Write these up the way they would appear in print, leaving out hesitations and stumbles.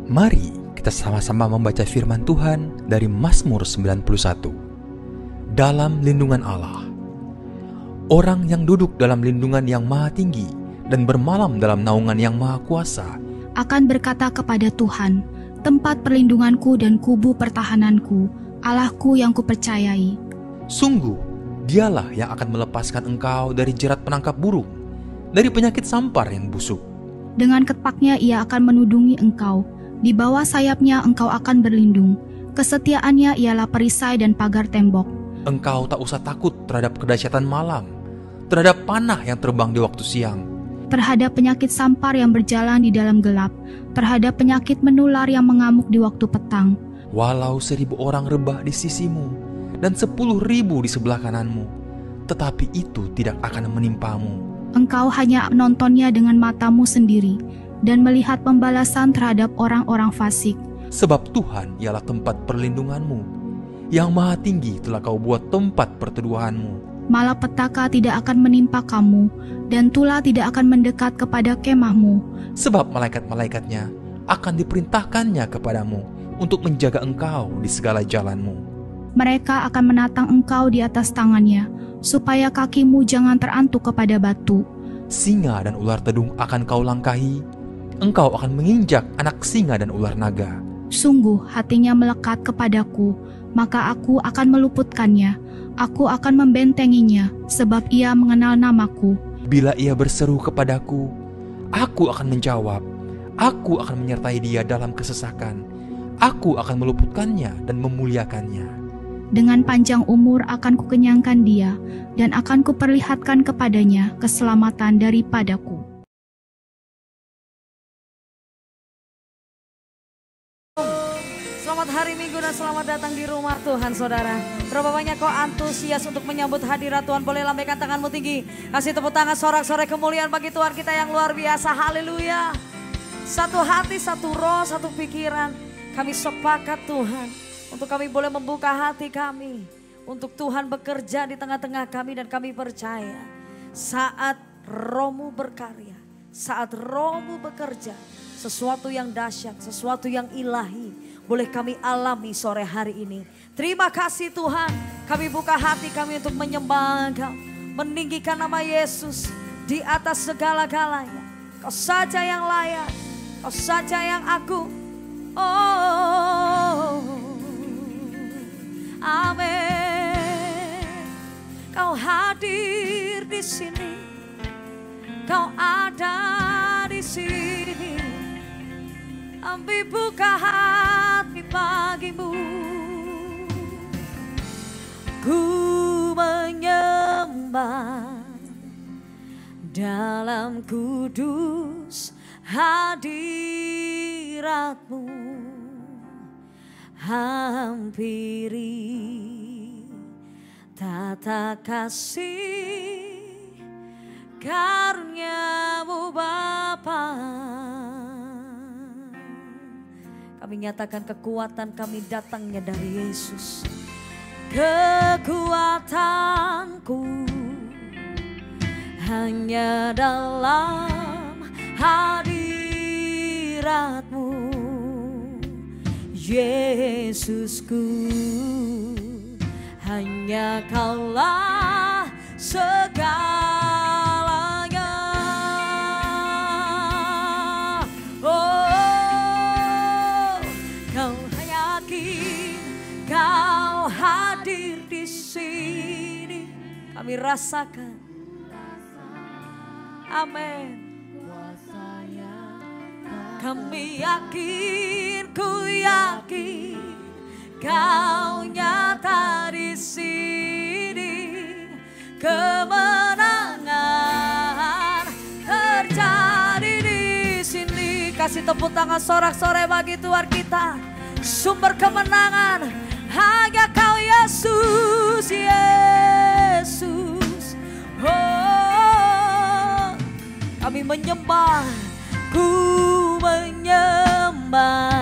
Mari kita sama-sama membaca firman Tuhan dari Mazmur 91. Dalam lindungan Allah. Orang yang duduk dalam lindungan yang maha tinggi dan bermalam dalam naungan yang maha kuasa akan berkata kepada Tuhan, tempat perlindunganku dan kubu pertahananku, Allahku yang kupercayai. Sungguh, dialah yang akan melepaskan engkau dari jerat penangkap burung, dari penyakit sampar yang busuk. Dengan ketpaknya ia akan menudungi engkau, di bawah sayapnya engkau akan berlindung. Kesetiaannya ialah perisai dan pagar tembok. Engkau tak usah takut terhadap kedahsyatan malam, terhadap panah yang terbang di waktu siang, terhadap penyakit sampar yang berjalan di dalam gelap, terhadap penyakit menular yang mengamuk di waktu petang. Walau 1,000 orang rebah di sisimu dan 10.000 di sebelah kananmu, tetapi itu tidak akan menimpamu. Engkau hanya menontonnya dengan matamu sendiri dan melihat pembalasan terhadap orang-orang fasik. Sebab Tuhan ialah tempat perlindunganmu, yang maha tinggi telah kau buat tempat perteduhanmu. Malapetaka tidak akan menimpa kamu, dan tulah tidak akan mendekat kepada kemahmu. Sebab malaikat-malaikatnya akan diperintahkannya kepadamu untuk menjaga engkau di segala jalanmu. Mereka akan menatang engkau di atas tangannya, supaya kakimu jangan terantuk kepada batu. Singa dan ular tedung akan kau langkahi, engkau akan menginjak anak singa dan ular naga. Sungguh hatinya melekat kepadaku, maka aku akan meluputkannya. Aku akan membentenginya, sebab ia mengenal namaku. Bila ia berseru kepadaku, aku akan menjawab. Aku akan menyertai dia dalam kesesakan. Aku akan meluputkannya dan memuliakannya. Dengan panjang umur akan kukenyangkan dia, dan akan kuperlihatkan kepadanya keselamatan daripadaku. Selamat hari Minggu dan selamat datang di rumah Tuhan, saudara. Berapa banyak kau antusias untuk menyambut hadirat Tuhan? Boleh lambaikan tanganmu tinggi. Kasih tepuk tangan sorak-sorai kemuliaan bagi Tuhan kita yang luar biasa. Haleluya. Satu hati, satu roh, satu pikiran. Kami sepakat Tuhan, untuk kami boleh membuka hati kami. Untuk Tuhan bekerja di tengah-tengah kami, dan kami percaya saat Roh-Mu berkarya, saat Roh-Mu bekerja, sesuatu yang dahsyat, sesuatu yang ilahi boleh kami alami sore hari ini. Terima kasih Tuhan, kami buka hati kami untuk menyembah Engkau, meninggikan nama Yesus di atas segala-galanya. Kau saja yang layak, Kau saja yang agung. Oh, amin. Kau hadir di sini, Kau ada di sini. Kami buka hati bagimu. Ku menyembah dalam kudus hadirat-Mu. Hampiri tata kasih karunia-Mu Bapa. Kami nyatakan kekuatan kami datangnya dari Yesus. Kekuatanku hanya dalam hadirat-Mu, Yesusku. Hanya Kaulah segalanya. Oh, Kau yakin Kau hadir di sini. Kami rasakan. Amin. Kami yakin, ku yakin Kau nyata di sini. Kemenangan terjadi di sini. Kasih tepuk tangan sorak-sorai bagi Tuhan kita. Sumber kemenangan hanya Kau Yesus, Yesus. Oh, kami menyembah, ku menyembah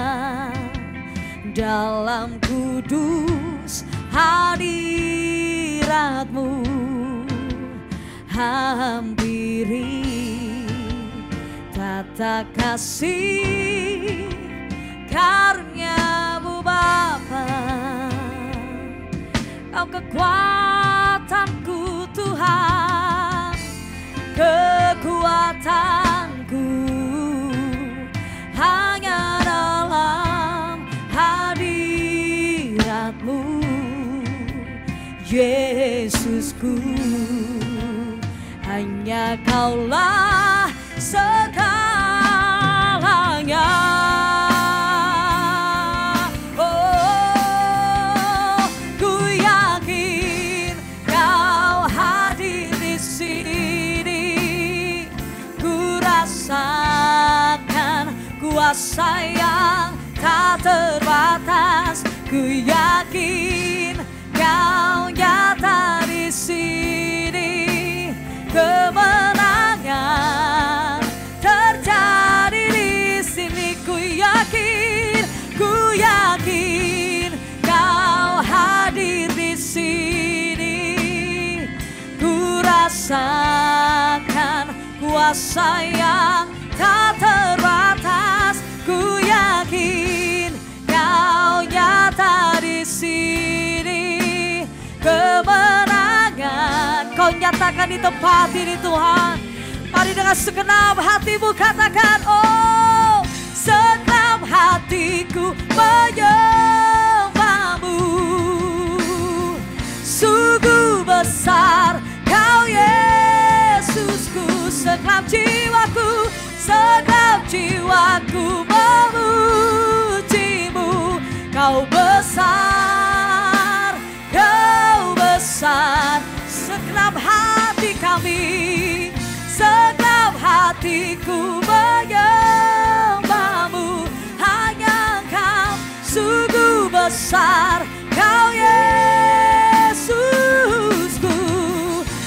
dalam kudus hadirat-Mu. Hampiri tata kasih karunia-Mu Bapa. Kau kekuatanku Tuhan, kekuatanku hanya dalam hadirat-Mu, Yesusku. Hanya Kaulah segalanya. Oh, ku yakin Kau hadir di sini. Ku rasakan kuasa yang tak terbatas. Ku yakin Kau nyata di sini. Kemenangan terjadi di sini. Ku yakin Kau hadir di sini. Ku rasakan kuasa yang tak terbatas. Ku yakin Kau nyata di sini. Kemenangan Kau nyatakan di tempat ini Tuhan. Mari dengan segenap hatimu katakan, oh, segenap hatiku menyembah-Mu. Sungguh besar Kau Yesusku. Segenap jiwaku memuji-Mu. Kau besar, Kau besar. Segenap hati kami, segenap hatiku menyembah-Mu. Hanya Kau sungguh besar, Kau Yesusku.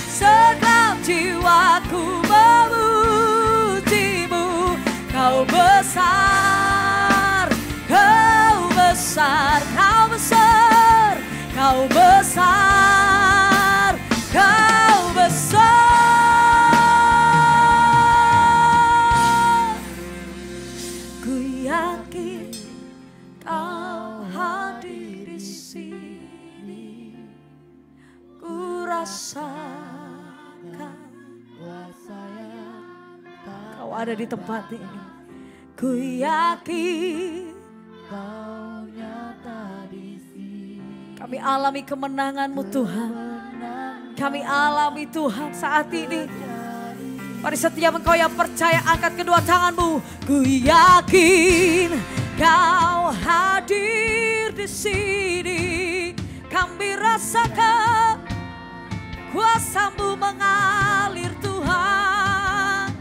Segenap jiwaku memuji-Mu. Kau besar, Kau besar, Kau besar, Kau besar, Kau besar. Ku yakin Kau hadir di sini. Ku rasakan kuasa yang Kau ada di tempat ini. Ku yakin Kau nyata di sini. Kami alami kemenangan-Mu Tuhan. Kami alami Tuhan saat ini. Mari setiap engkau yang percaya angkat kedua tanganmu. Ku yakin Kau hadir di sini. Kami rasakan kuasa-Mu mengalir Tuhan.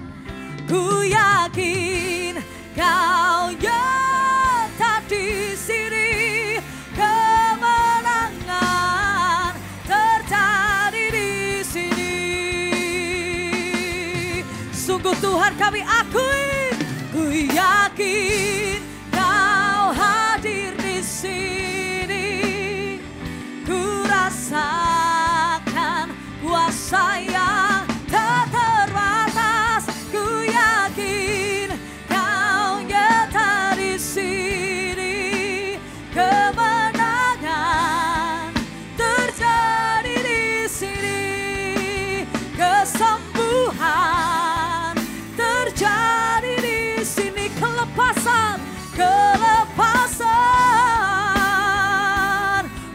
Ku yakin Kau nyata di sini. Kemenangan terjadi di sini. Sungguh Tuhan kami akui. Ku yakin Kau hadir di sini. Ku rasakan kuasa yang tak terbatas. Ku yakin Kau nyata di sini. Kemenangan terjadi di sini. Kesembuhan terjadi di sini. Kelepasan, kelepasan,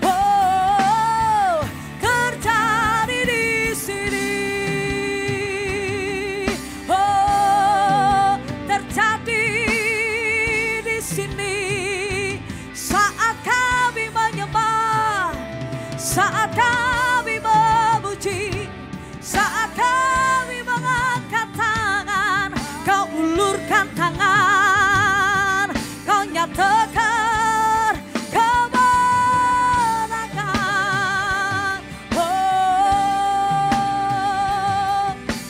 oh, terjadi di sini. Oh, terjadi di sini. Saat kami menyembah, saat kami memuji, saat kami mengangkat tangan, Kau ulurkan tangan, Kau nyatakan kemenangan. Oh,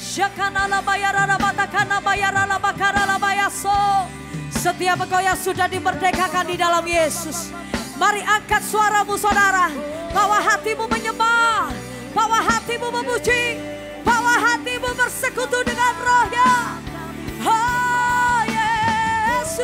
syakanala bayarala batakana bayarala bakarala bayaso. Setiap engkau yang sudah dimerdekakan di dalam Yesus, mari angkat suaramu saudara, bawa hatimu menyembah, bawa hatimu memuji, bawa hatimu bersekutu dengan Roh-Nya. Oh Yesus,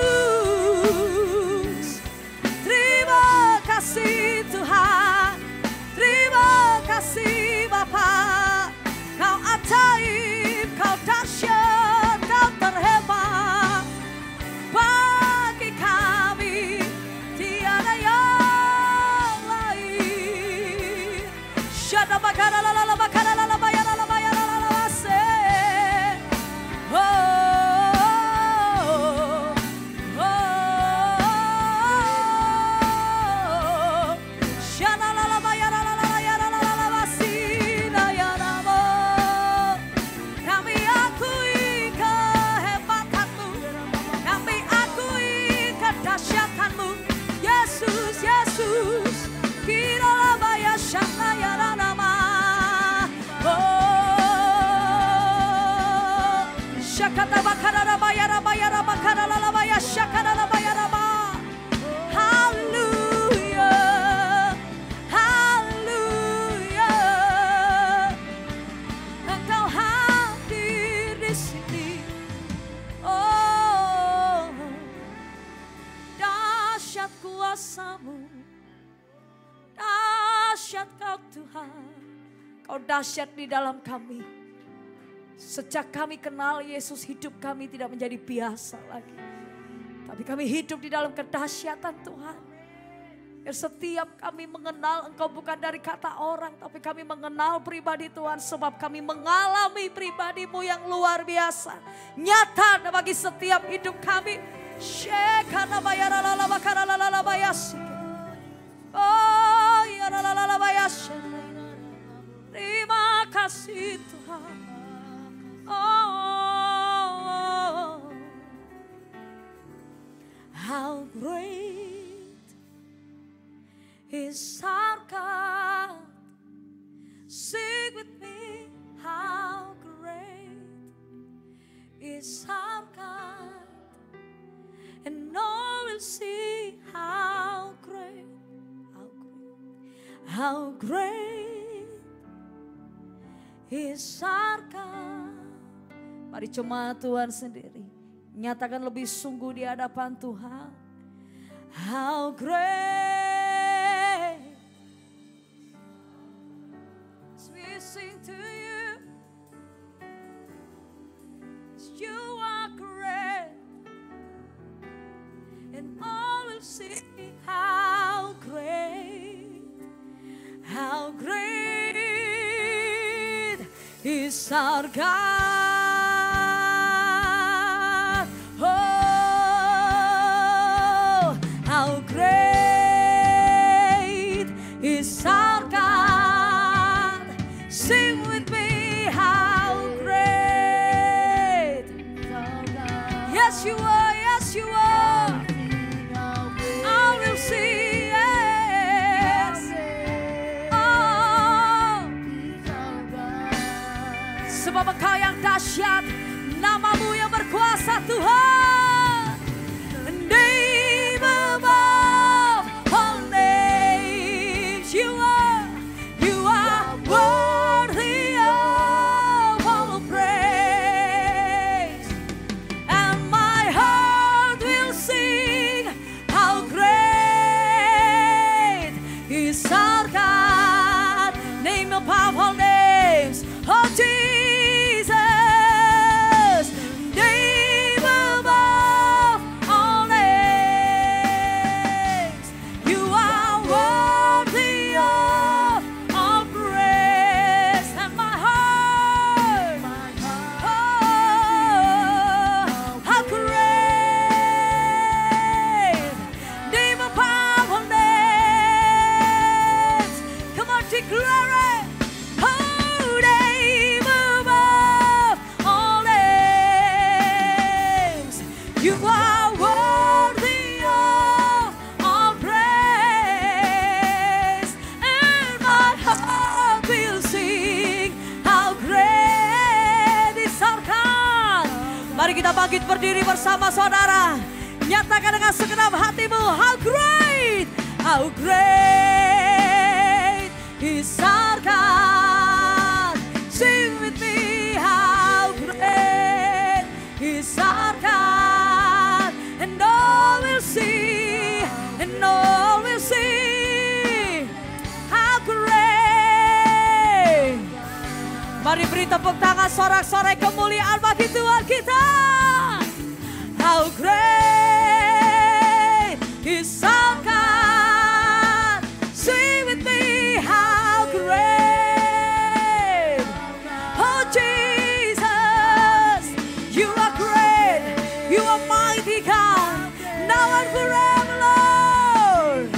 kata bakara bayara bayara bakara lalabaya syakara labaya raba. Haleluya, haleluya. Engkau hadir di sini. Oh, dahsyat kuasa-Mu, dahsyat Kau Tuhan. Kau dahsyat di dalam kami. Sejak kami kenal Yesus, hidup kami tidak menjadi biasa lagi. Tapi kami hidup di dalam kedahsyatan Tuhan. Biar setiap kami mengenal Engkau bukan dari kata orang, tapi kami mengenal pribadi Tuhan. Sebab kami mengalami pribadi-Mu yang luar biasa. Nyata bagi setiap hidup kami. Oh ya terima kasih Tuhan. Oh, how great is our God. Sing with me, how great is our God. And all will see how great, how great is our God. Mari jemaat Tuhan sendiri nyatakan lebih sungguh di hadapan Tuhan. How great as we sing to you, you are great, and all will see how great is our God. Is our God. Sing with me, how great. Yes, you are, yes, you are. I will see, yes. Oh, sebab Engkau yang dahsyat, nama-Mu yang berkuasa Tuhan. Name above all names. You are worthy of all praise. And my heart will sing, how great is our God. Name above all names, oh Jesus. Name above all names. You are worthy of all praise. And my heart, oh, how great. Name above all names. Come on, declare it. Oh, name above all names. You are worthy of all praise. And my heart will sing, how great is our God. Mari kita bangkit berdiri bersama saudara. Nyatakan dengan segenap hatimu, how great is our God. Sing with me, how great is our God. And all will see, and all will see, how great. Mari beri tepuk tangan sorak-sorai kemuliaan bagi Tuhan kita. How great is our God. Sing with me, how great. Oh Jesus, you are great. You are mighty God. Now and forever, Lord.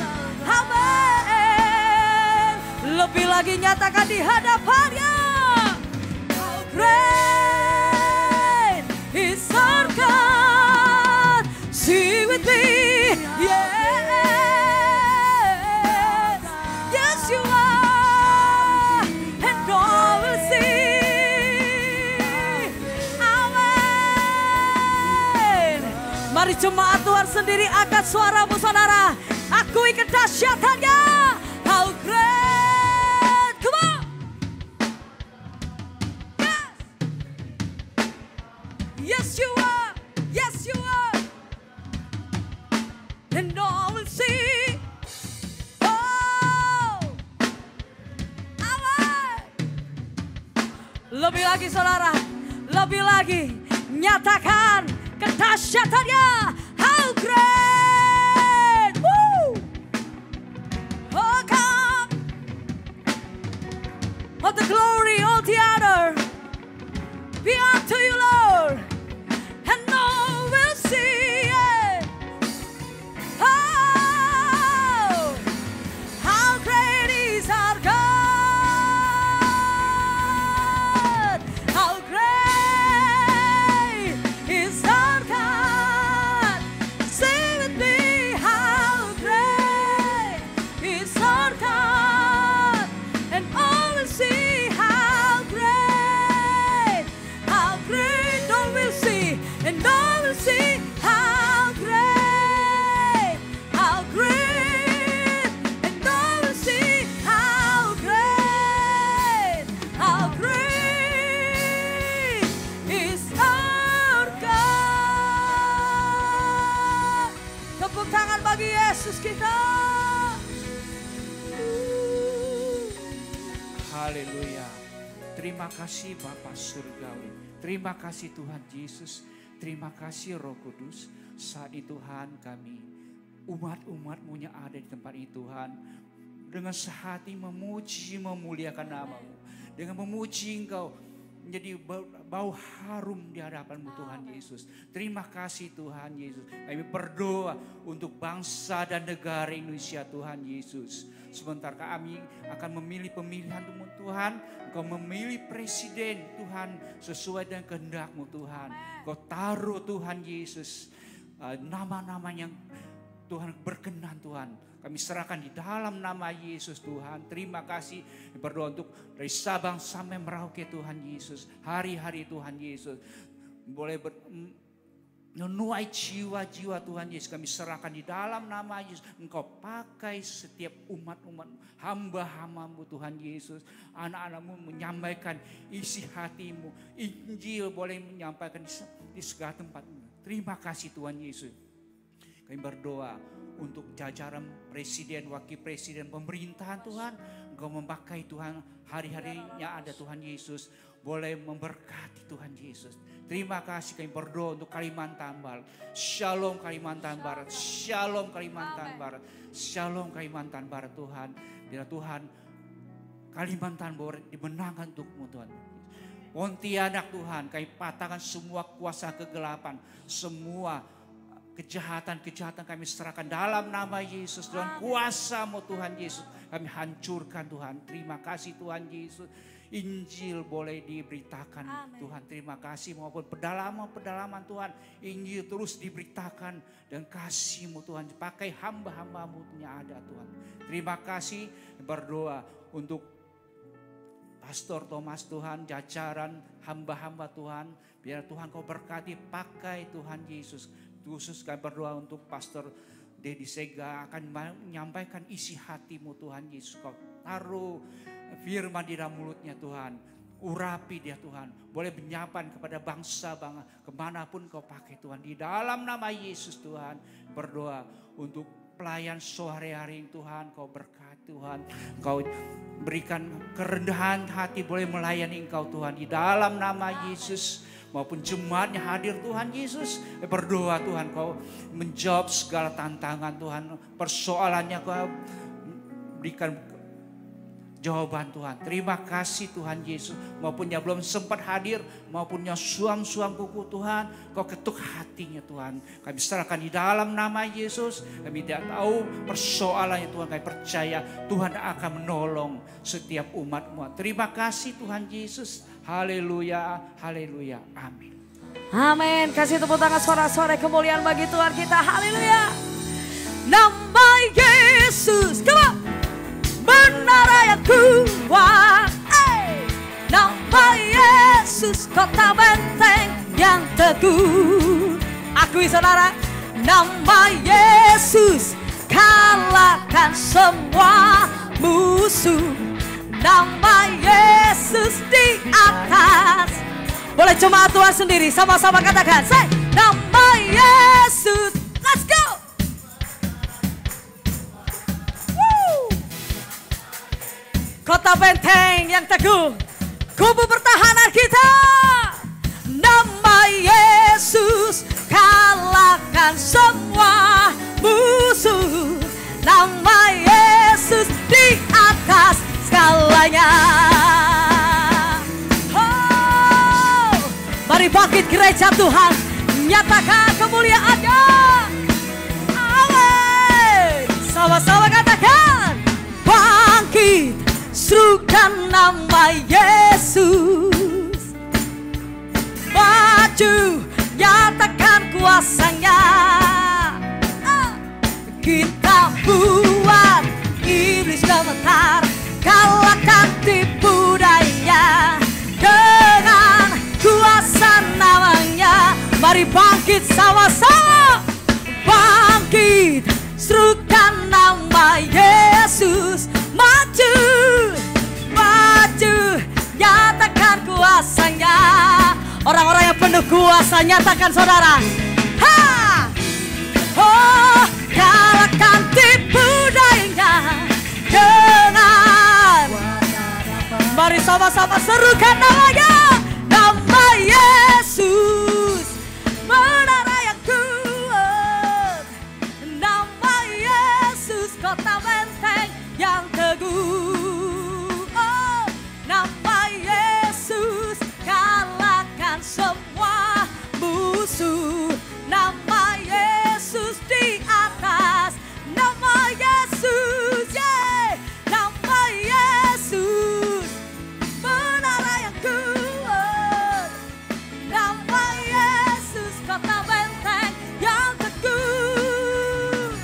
Amen. Lebih lagi nyatakan di hadapannya. How great is our God. Sing with me, yes, yes you are, and all will see, amen. Mari jemaat Tuhan sendiri angkat suaramu saudara. Akui kedahsyatannya. How great. Come on. Yes. Yes you are. Yes you are. And all will see. Oh. Amen. Lebih lagi saudara. Lebih lagi. Nyatakan kedahsyatannya. How great. Woo. Oh God. All the glory, all the honor be unto you, Lord. And all will see it. Oh, how great is our God. How great is our God. Say with me, how great is our God. And all will see how great, all will see, and all will see how great, and all will see how great is our God. Tepuk tangan bagi Yesus kita. Haleluya. Terima kasih Bapa Surgawi. Terima kasih Tuhan Yesus. Terima kasih Roh Kudus. Saat ini Tuhan kami, umat-umat-Mu yang ada di tempat ini Tuhan. Dengan sehati memuji, memuliakan nama-Mu. Dengan memuji Engkau menjadi bau harum di hadapan-Mu Tuhan Yesus. Terima kasih Tuhan Yesus. Kami berdoa untuk bangsa dan negara Indonesia Tuhan Yesus. Sebentar kami akan memilih pemilihan Tuhan. Engkau memilih presiden Tuhan sesuai dengan kehendak-Mu Tuhan. Engkau taruh Tuhan Yesus nama-nama yang Tuhan berkenan Tuhan. Kami serahkan di dalam nama Yesus Tuhan. Terima kasih. Berdoa untuk dari Sabang sampai Merauke Tuhan Yesus. Hari-hari Tuhan Yesus. Boleh menuai jiwa-jiwa Tuhan Yesus. Kami serahkan di dalam nama Yesus. Engkau pakai setiap umat-umat, hamba-hambamu Tuhan Yesus. Anak-anakmu menyampaikan isi hatimu. Injil boleh menyampaikan di segala tempat. Terima kasih Tuhan Yesus. Kami berdoa untuk jajaran presiden, wakil presiden, pemerintahan Tuhan. Engkau memakai Tuhan hari-harinya ada Tuhan Yesus. Boleh memberkati Tuhan Yesus. Terima kasih kami berdoa untuk Kalimantan Barat. Shalom Kalimantan Barat. Shalom Kalimantan Barat. Shalom Kalimantan Barat Tuhan. Bila Tuhan Kalimantan Barat dimenangkan untukmu Tuhan. Pontianak Tuhan, kami patahkan semua kuasa kegelapan. Semua kejahatan-kejahatan kami serahkan dalam nama Yesus. Dengan kuasa-Mu Tuhan Yesus. Kami hancurkan Tuhan. Terima kasih Tuhan Yesus. Injil boleh diberitakan. Amen. Tuhan terima kasih maupun pedalaman-pedalaman Tuhan. Injil terus diberitakan dan kasih-Mu Tuhan. Pakai hamba-hamba-Mu yang ada Tuhan. Terima kasih berdoa untuk Pastor Thomas Tuhan. Jajaran hamba-hamba Tuhan. Biar Tuhan Kau berkati pakai Tuhan Yesus. Khusus kami berdoa untuk Pastor Dedi Sega akan menyampaikan isi hati-Mu Tuhan Yesus. Kau taruh firman di dalam mulutnya Tuhan. Urapi dia Tuhan. Boleh menyampaikan kepada bangsa-bangsa. Kemanapun Kau pakai Tuhan. Di dalam nama Yesus Tuhan. Berdoa untuk pelayan sehari-hari Tuhan. Kau berkati Tuhan. Kau berikan kerendahan hati boleh melayani Engkau Tuhan. Di dalam nama Yesus. Maupun jemaatnya hadir Tuhan Yesus. Berdoa Tuhan Kau menjawab segala tantangan Tuhan. Persoalannya Kau berikan jawaban Tuhan. Terima kasih Tuhan Yesus. Maupun yang belum sempat hadir. Maupun yang suam-suam kuku Tuhan. Kau ketuk hatinya Tuhan. Kami serahkan di dalam nama Yesus. Kami tidak tahu persoalannya Tuhan. Kami percaya Tuhan akan menolong setiap umat-Mu. Terima kasih Tuhan Yesus. Haleluya, haleluya, amin. Amin. Kasih tepuk tangan sorak-sorai kemuliaan bagi Tuhan kita. Haleluya. Nama Yesus, come on. Menara yang kuat. Nama Yesus, kota benteng yang teguh. Akui saudara, Nama Yesus kalahkan semua musuh. Nama Yesus di atas. Boleh jemaat Tuhan sendiri sama-sama katakan. Say, nama Yesus. Let's go. Woo. Kota benteng yang teguh, kubu pertahanan kita. Nama Yesus kalahkan semua musuh. Nama Yesus di atas segalanya. Oh, mari bangkit gereja Tuhan, nyatakan kemuliaan-Nya. Amin. Sama-sama katakan, bangkit, serukan nama Yesus. Maju, nyatakan kuasa-Nya. Kita buat iblis gemetar, kalahkan tipu daya dengan kuasa namanya. Mari bangkit sama-sama, bangkit, serukan nama Yesus. Maju, maju, nyatakan kuasa-Nya. Orang-orang yang penuh kuasa, nyatakan saudara. Ha! Oh, kalahkan tipu daya dengan, mari sama-sama serukan namanya. Nama Yesus, menara yang kuat. Nama Yesus, kota benteng yang teguh. Oh, nama Yesus kalahkan semua musuh. Nama Yesus di atas. Nama Yesus, yeah. Nama Yesus, menara yang kuat. Nama Yesus, kota benteng yang teguh.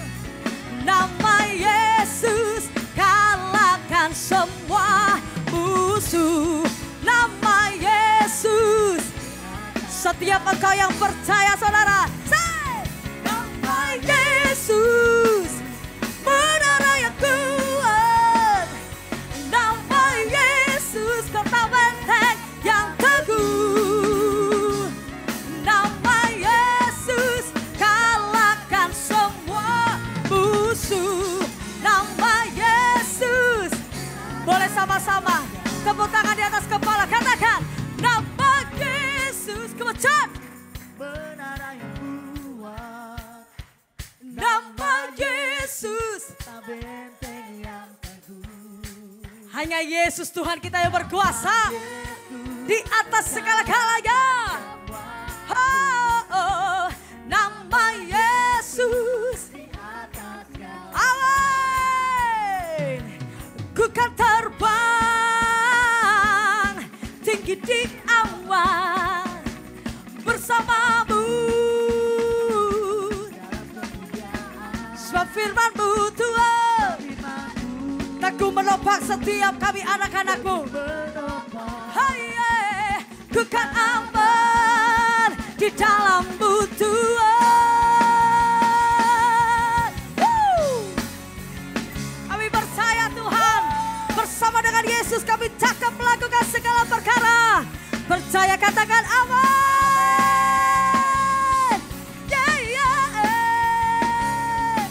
Nama Yesus kalahkan semua musuh. Nama Yesus. Setiap engkau yang percaya saudara, say, nama Yesus, menara yang kuat. Nama Yesus, kota benteng yang teguh. Nama Yesus kalahkan semua musuh. Nama Yesus. Boleh sama-sama tepuk tangan di atas kepala, katakan nama Yesus. Kemudian menara yang kuat. Nama Yesus, benteng yang teguh. Hanya Yesus Tuhan kita yang berkuasa di atas segala-galanya. Oh, oh, nama Yesus. Amin. Ku kan terbang tinggi di awan bersamamu, sebab firman-Mu Tuhan teguh menopang setiap kami anak-anak-Mu. Hai, ku kan aman di dalam-Mu Tuhan. Kami percaya Tuhan, bersama dengan Yesus kami cakap melakukan segala perkara. Percaya, katakan amin. Yeah, yeah.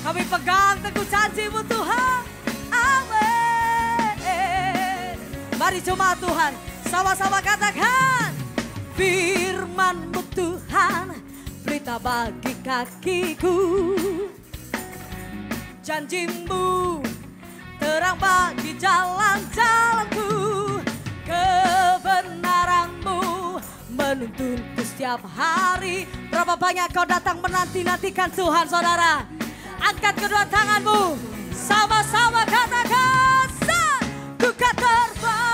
Kami pegang teguh janji-Mu Tuhan. Amin. Mari jemaat Tuhan, sama-sama katakan, firman-Mu Tuhan, berita bagi kakiku. Janji-Mu terang bagi jalan-jalanku. Kebenaran-Mu menuntunku setiap hari. Berapa banyak kau datang menanti-nantikan Tuhan saudara. Angkat kedua tanganmu, sama-sama katakan, ku kan terbang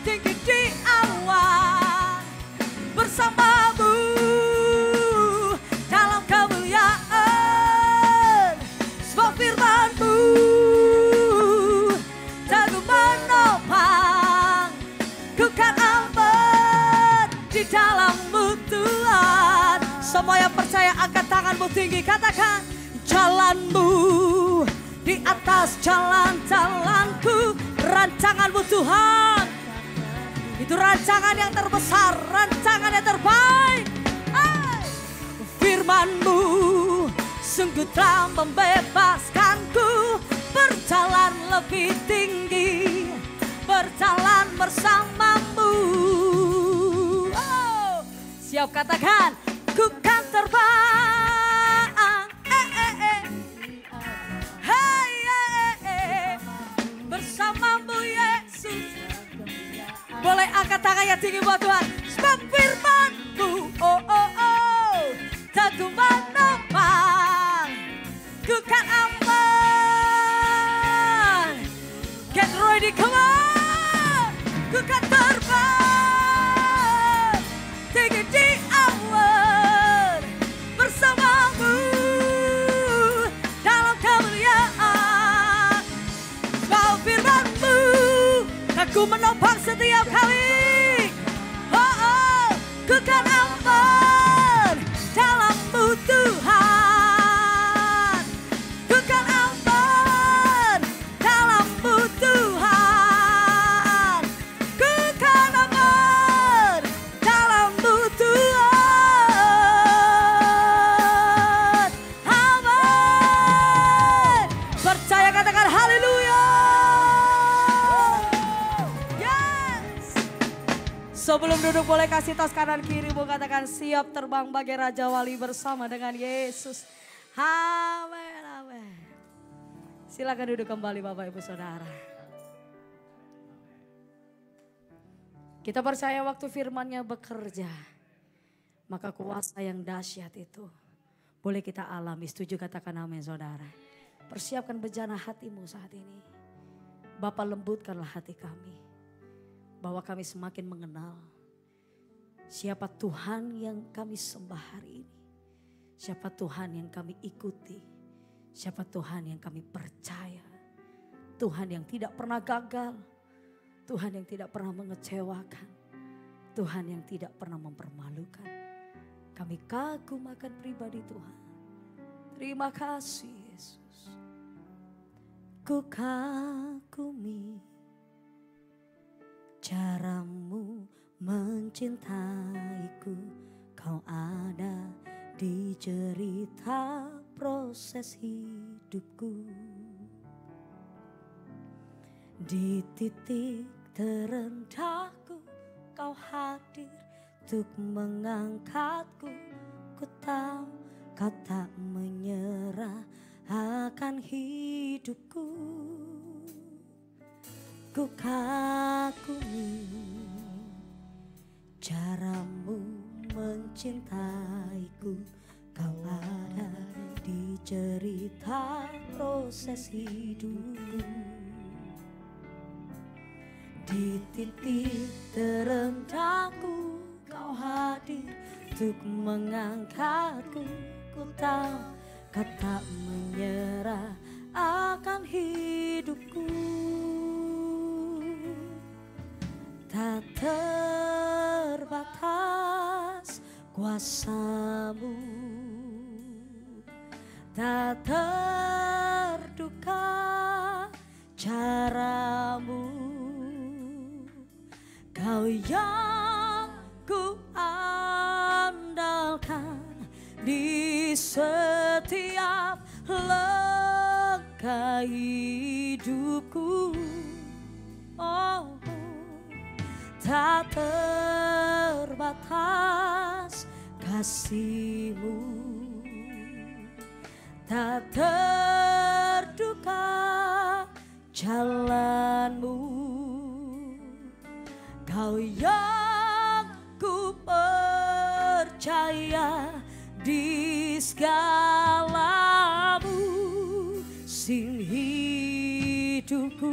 tinggi di awan bersama-Mu dalam kemuliaan. Sebab firman-Mu teguh menopang, ku kan aman di dalam-Mu Tuhan. Semua yang percaya angkat tanganmu tinggi, katakan jalanmu di atas jalan-jalanku, rancanganmu Tuhan itu rancangan yang terbesar, rancangan yang terbaik. Firman-Mu sungguh telah membebaskanku, berjalan lebih tinggi, berjalan bersamamu. Siap katakan, ku kan terbang, bersamamu Yesus. Boleh angkat tangannya tinggi buat Tuhan. Sebab firman-Mu, teguh menopang, ku kan aman. Get ready, come on. Ku kan terbang tinggi di awan, bersamamu dalam kemuliaan. Sebab firman-Mu aku menopang setiap kali. Ku kan aman dalam-Mu Tuhan. Ku kan aman dalam-Mu Tuhan. Ku kan aman dalam-Mu Tuhan. Amin. Percaya, katakan haleluya. Sebelum duduk boleh kasih tos kanan kiri, mau katakan siap terbang bagai Raja Wali bersama dengan Yesus. Amin, amin. Silakan duduk kembali Bapak Ibu Saudara. Kita percaya waktu firman-Nya bekerja, maka kuasa yang dahsyat itu boleh kita alami. Setuju, katakan amin saudara. Persiapkan bejana hatimu saat ini. Bapa, lembutkanlah hati kami, bahwa kami semakin mengenal siapa Tuhan yang kami sembah hari ini. Siapa Tuhan yang kami ikuti. Siapa Tuhan yang kami percaya. Tuhan yang tidak pernah gagal. Tuhan yang tidak pernah mengecewakan. Tuhan yang tidak pernah mempermalukan. Kami kagum akan pribadi Tuhan. Terima kasih Yesus. Ku kagumi caramu mencintaiku, kau ada di cerita proses hidupku. Di titik terendahku, kau hadir untuk mengangkatku. Ku tahu kau tak menyerah akan hidupku. Ku kagumi caramu mencintaiku, kau ada di cerita proses hidupku. Di titik terendahku, kau hadir untuk mengangkatku. Ku tahu kau tak menyerah akan hidupku. Tak terbatas kuasa-Mu, tak terduga cara-Mu. Kau yang ku andalkan di setiap langkah hidupku. Oh, tak terbatas kasih-Mu, tak terduga jalan-Mu. Kau yang ku percaya di segala-Mu, sin hidupku.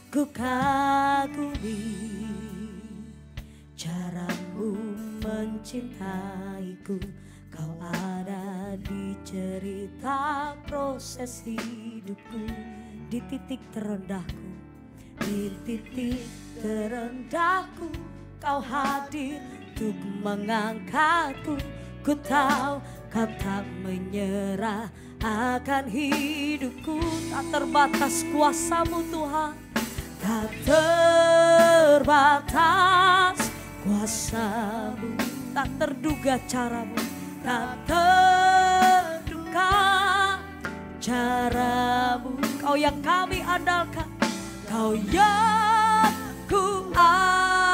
Ku kagumi caramu mencintaiku, kau ada di cerita proses hidupku. Di titik terendahku, Di titik terendahku Kau hadir untuk mengangkatku. Ku tahu Kau tak menyerah akan hidupku. Tak terbatas kuasa-Mu Tuhan, tak terbatas kuasa-Mu, tak terduga cara-Mu, tak terduga cara-Mu. Kau yang kami andalkan, Kau yang ku andalkan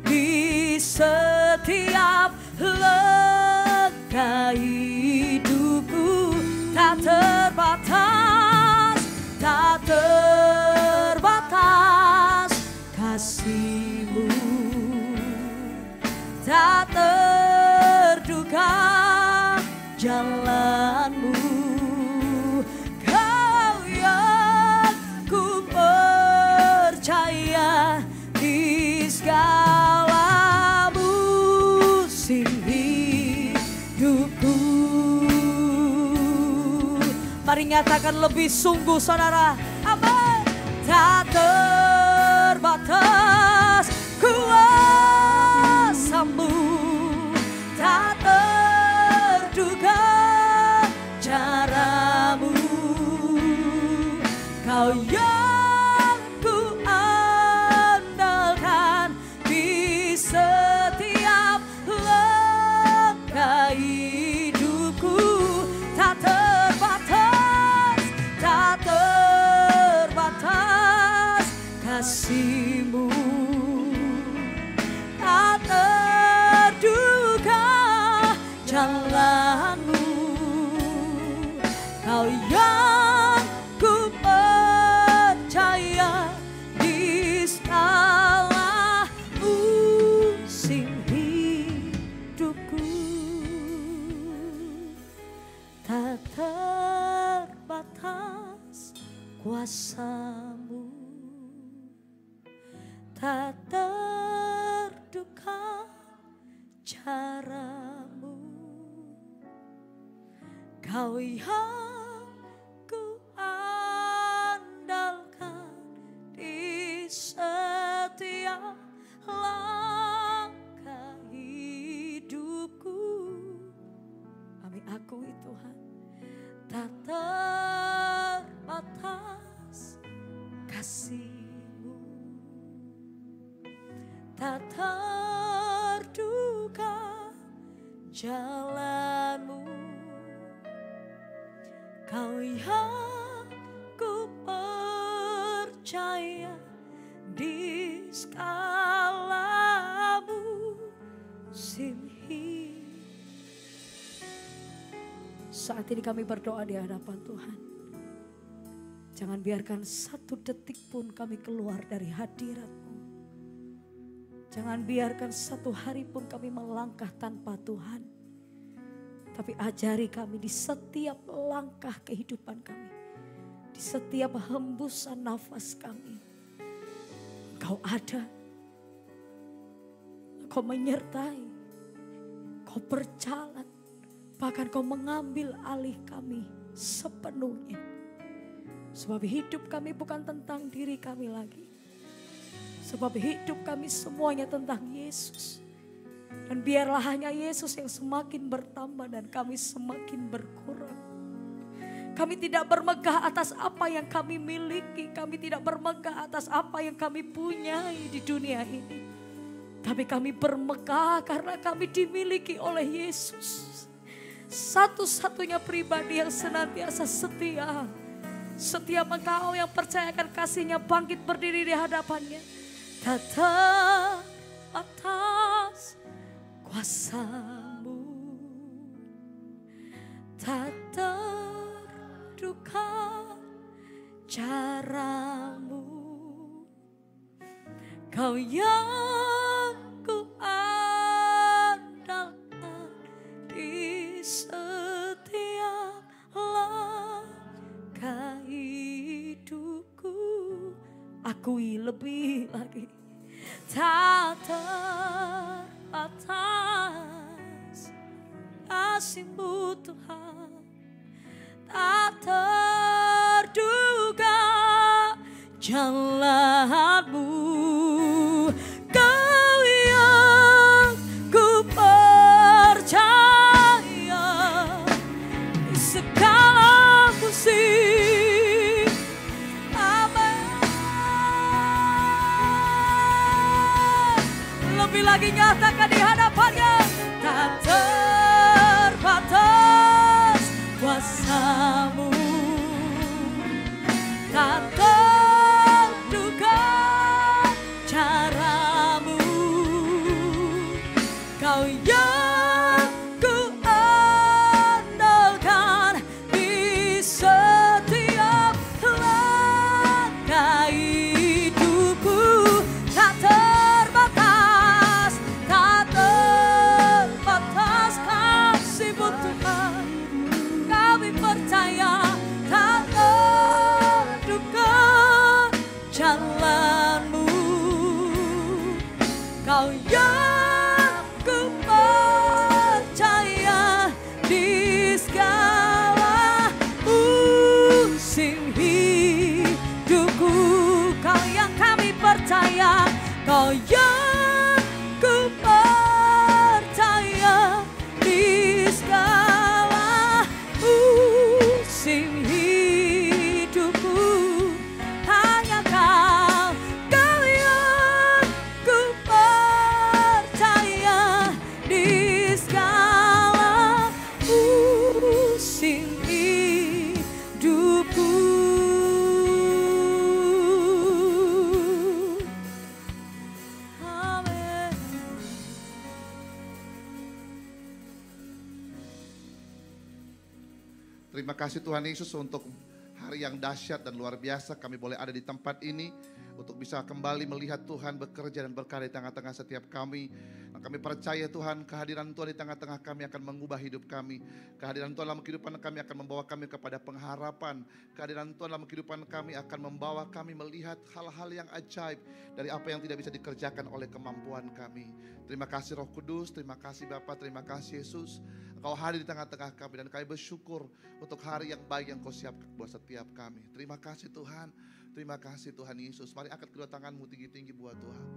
di setiap langkah hidupku. Tak terbatas, tak terbatas kasih-Mu, tak terduga jalan-Mu. Kau yang ku percaya di segala musim hidupku. Mari nyatakan lebih sungguh saudara. Amin. Tak terbatas kuasa-Mu, tak terduga cara-Mu. Kau yang ku andalkan di setiap langkah hidupku. Tak terbatas, tak terbatas kasih-Mu, tak terduga jalan-Mu. Kau yang ku percaya di segala musim hidupku. Tak terbatas kuasa-Mu, tak terduga cara-Mu. Kau yang ku andalkan di setiap langkah hidupku. Kami akui Tuhan, tak terbatas kasih-Mu, tak terduga jalan-Mu. Kau yang ku percaya di segala musim hidup. Saat ini kami berdoa di hadapan Tuhan. Jangan biarkan satu detik pun kami keluar dari hadirat-Mu. Jangan biarkan satu hari pun kami melangkah tanpa Tuhan. Tapi ajari kami di setiap langkah kehidupan kami, di setiap hembusan nafas kami, Engkau ada, Engkau menyertai, Engkau berjalan, bahkan Engkau mengambil alih kami sepenuhnya. Sebab hidup kami bukan tentang diri kami lagi, sebab hidup kami semuanya tentang Yesus. Dan biarlah hanya Yesus yang semakin bertambah dan kami semakin berkurang. Kami tidak bermegah atas apa yang kami miliki. Kami tidak bermegah atas apa yang kami punyai di dunia ini. Tapi kami bermegah karena kami dimiliki oleh Yesus. Satu-satunya pribadi yang senantiasa setia. Setiap engkau yang percayakan kasih-Nya bangkit berdiri di hadapan-Nya. Datang atas kuasa-Mu, tak terduga cara-Mu. Kau yang ku andalkan di setiap langkah hidupku. Akui lebih lagi, tak terbatas kasih-Mu Tuhan, tak terduga jalanmu. Kau yang ku percaya di segala musim. Amin. Lebih lagi nyatakan di hadapannya, tak terbatas kuasamu, tak terduga caramu. Kau yang ku andalkan di setiap langkah hidupku. Tak terbatas, tak terbatas kasih-Mu Tuhan. Kami percaya tak terduga jalanmu. Kau yang ku percaya di segala musim hidupku. Kau yang kami percaya, kau yang ku percaya di segala musim hidupku. Hanya kau, kau yang ku percaya di segala musim hidupku. Amin. Terima kasih Tuhan Yesus untuk hari yang dahsyat dan luar biasa. Kami boleh ada di tempat ini untuk bisa kembali melihat Tuhan bekerja dan berkarya di tengah-tengah setiap kami. Dan kami percaya Tuhan, kehadiran Tuhan di tengah-tengah kami akan mengubah hidup kami. Kehadiran Tuhan dalam kehidupan kami akan membawa kami kepada pengharapan. Kehadiran Tuhan dalam kehidupan kami akan membawa kami melihat hal-hal yang ajaib dari apa yang tidak bisa dikerjakan oleh kemampuan kami. Terima kasih Roh Kudus, terima kasih Bapa, terima kasih Yesus. Engkau hadir di tengah-tengah kami dan kami bersyukur untuk hari yang baik yang Kau siapkan buat setiap kami. Terima kasih Tuhan, terima kasih Tuhan Yesus. Mari angkat kedua tanganmu tinggi-tinggi buat Tuhan.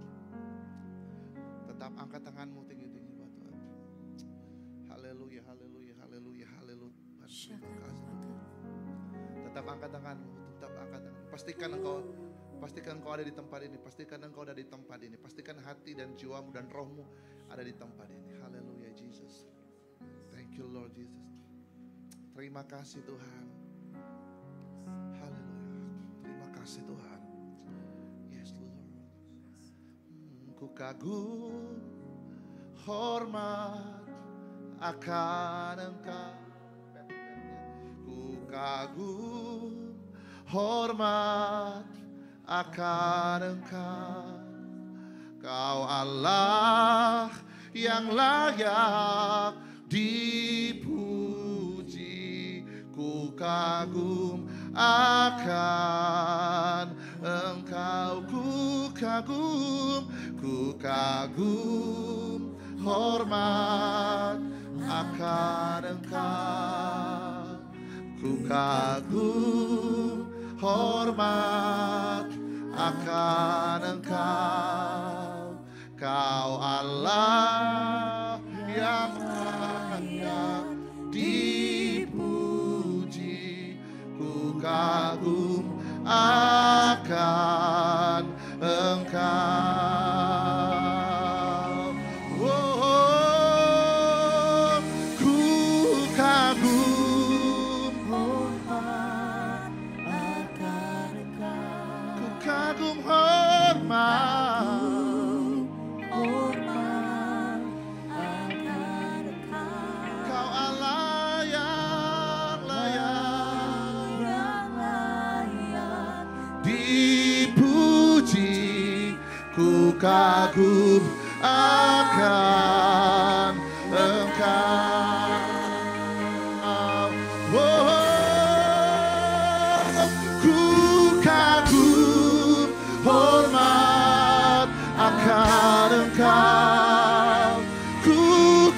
Tetap angkat tanganmu tinggi-tinggi buat Tuhan. Haleluya, haleluya, haleluya, haleluya. Terima kasih Tuhan. Tetap angkat tanganmu, tetap angkat tanganmu. Pastikan engkau ada di tempat ini. Pastikan engkau ada di tempat ini. Pastikan hati dan jiwamu dan rohmu ada di tempat ini. Haleluya Jesus. Thank you Lord Jesus. Terima kasih Tuhan. Haleluya. Terima kasih Tuhan. Yes Lord. Ku kagum hormat akan Engkau. Ku kagum hormat akan Engkau. Kau Allah yang layak dipuji. Ku kagum akan Engkau. Ku kagum hormat akan Engkau. Ku kagum hormat akan Engkau. Kau Allah yang layak dipuji. Ku kagum akan Engkau. Oh, ku kagum hormat akan Engkau. Ku kagum hormat akan Engkau. Kau Allah yang layak dipuji. Ku kagum akan Engkau. Oh, ku kagum hormat akan Engkau. Ku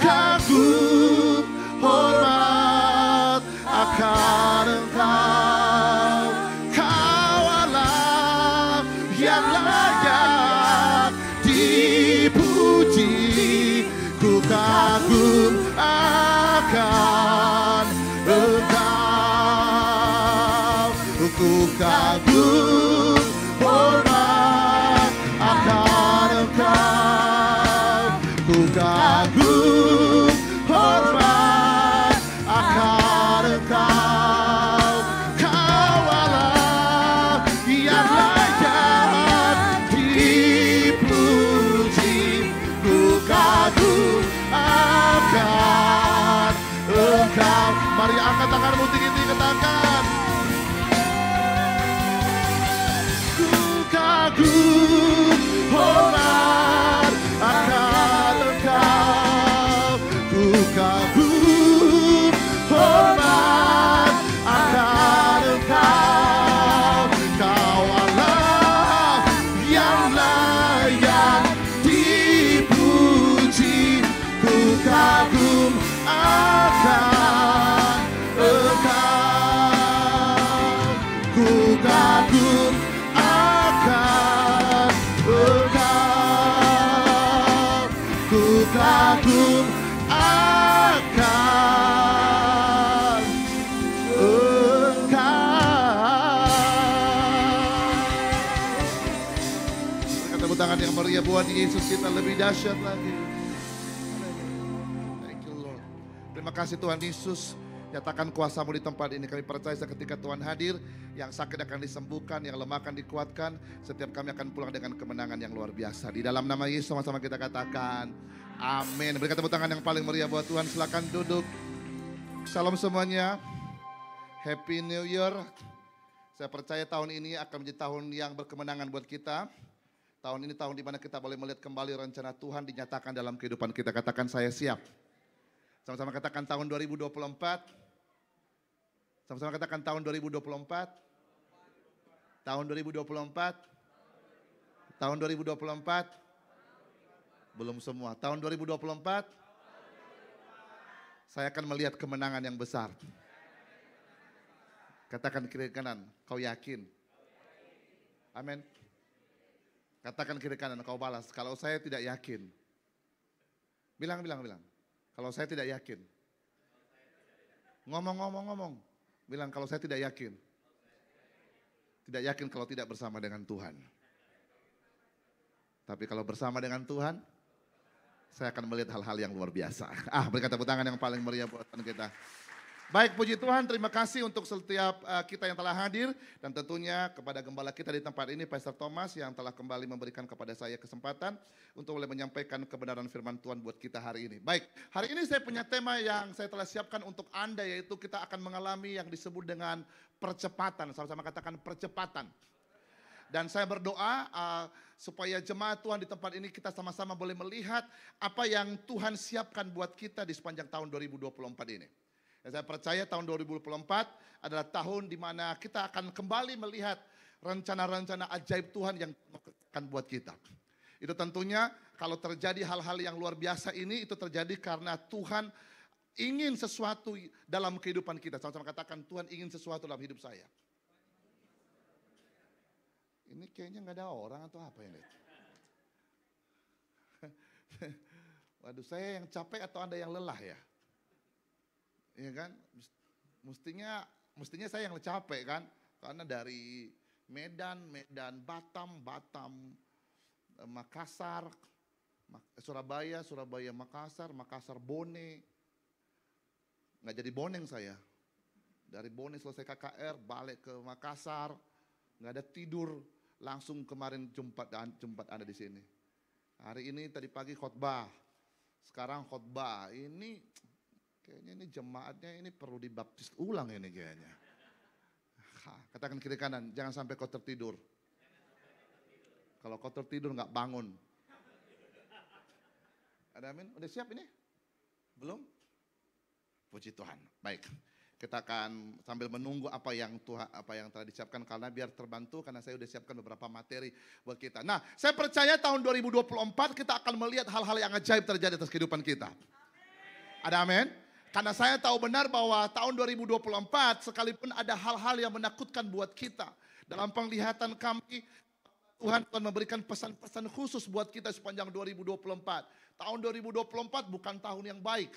kagum hormat akan Engkau. Kau Allah ku kagum hormat akan Engkau. Kau Allah yang layak dipuji, ku kagum akan Engkau. Mari angkat tanganmu tinggi-tinggi, katakan. Ku kagum hormat akan Engkau. Ku kagum hormat akan Engkau. Kau Allah yang layak dipuji, ku kagum akan Engkau. Ku kagum akan Engkau. Ku kagum akan Engkau. Berikan tepuk tangan yang meriah buat Yesus kita lebih dahsyat lagi. Thank you Lord. Terima kasih Tuhan Yesus. Nyatakan kuasa-Mu di tempat ini. Kami percaya ketika Tuhan hadir, yang sakit akan disembuhkan, yang lemah akan dikuatkan. Setiap kami akan pulang dengan kemenangan yang luar biasa. Di dalam nama Yesus sama-sama kita katakan amin. Berikan tepuk tangan yang paling meriah buat Tuhan. Silakan duduk. Salam semuanya. Happy New Year. Saya percaya tahun ini akan menjadi tahun yang berkemenangan buat kita. Tahun ini tahun di mana kita boleh melihat kembali rencana Tuhan dinyatakan dalam kehidupan kita. Katakan saya siap. Sama-sama katakan tahun 2024. Sama-sama katakan tahun 2024. Tahun 2024. Tahun 2024. Belum semua. Tahun 2024. Saya akan melihat kemenangan yang besar. Katakan kiri kanan, kau yakin? Amin. Katakan kiri kanan, kau balas. Kalau saya tidak yakin. Bilang. Kalau saya tidak yakin. Ngomong. Bilang kalau saya tidak yakin. Tidak yakin kalau tidak bersama dengan Tuhan. Tapi kalau bersama dengan Tuhan, saya akan melihat hal-hal yang luar biasa. Berikan tepuk tangan yang paling meriah buat kita. Baik, puji Tuhan, terima kasih untuk setiap kita yang telah hadir. Dan tentunya kepada gembala kita di tempat ini, Pastor Thomas, yang telah kembali memberikan kepada saya kesempatan untuk boleh menyampaikan kebenaran firman Tuhan buat kita hari ini. Baik, hari ini saya punya tema yang saya telah siapkan untuk Anda, yaitu kita akan mengalami yang disebut dengan percepatan. Sama-sama katakan percepatan. Dan saya berdoa supaya jemaat Tuhan di tempat ini kita sama-sama boleh melihat apa yang Tuhan siapkan buat kita di sepanjang tahun 2024 ini. Dan saya percaya tahun 2024 adalah tahun di mana kita akan kembali melihat rencana-rencana ajaib Tuhan yang akan buat kita. Itu tentunya kalau terjadi hal-hal yang luar biasa ini, itu terjadi karena Tuhan ingin sesuatu dalam kehidupan kita. Sama-sama katakan, Tuhan ingin sesuatu dalam hidup saya. Ini kayaknya nggak ada orang atau apa ini? Waduh, saya yang capek atau Anda yang lelah ya? Iya kan, mestinya saya yang capek kan, karena dari Medan, Batam, Makassar, Surabaya, Makassar, Bone, nggak jadi boneng saya. Dari Bone selesai KKR, balik ke Makassar, nggak ada tidur, langsung kemarin jumpat Anda di sini. Hari ini tadi pagi khotbah, sekarang khotbah ini. Kayaknya ini jemaatnya ini perlu dibaptis ulang ini kayaknya. Katakan kiri kanan, jangan sampai kau tertidur. Kalau kau tertidur nggak bangun. Ada amin? Udah siap ini? Belum? Puji Tuhan. Baik, kita akan sambil menunggu apa yang telah disiapkan karena biar terbantu karena saya udah siapkan beberapa materi buat kita. Nah, saya percaya tahun 2024 kita akan melihat hal-hal yang ajaib terjadi atas kehidupan kita. Ada amin? Karena saya tahu benar bahwa tahun 2024 sekalipun ada hal-hal yang menakutkan buat kita. Dalam penglihatan kami, Tuhan memberikan pesan-pesan khusus buat kita sepanjang 2024. Tahun 2024 bukan tahun yang baik.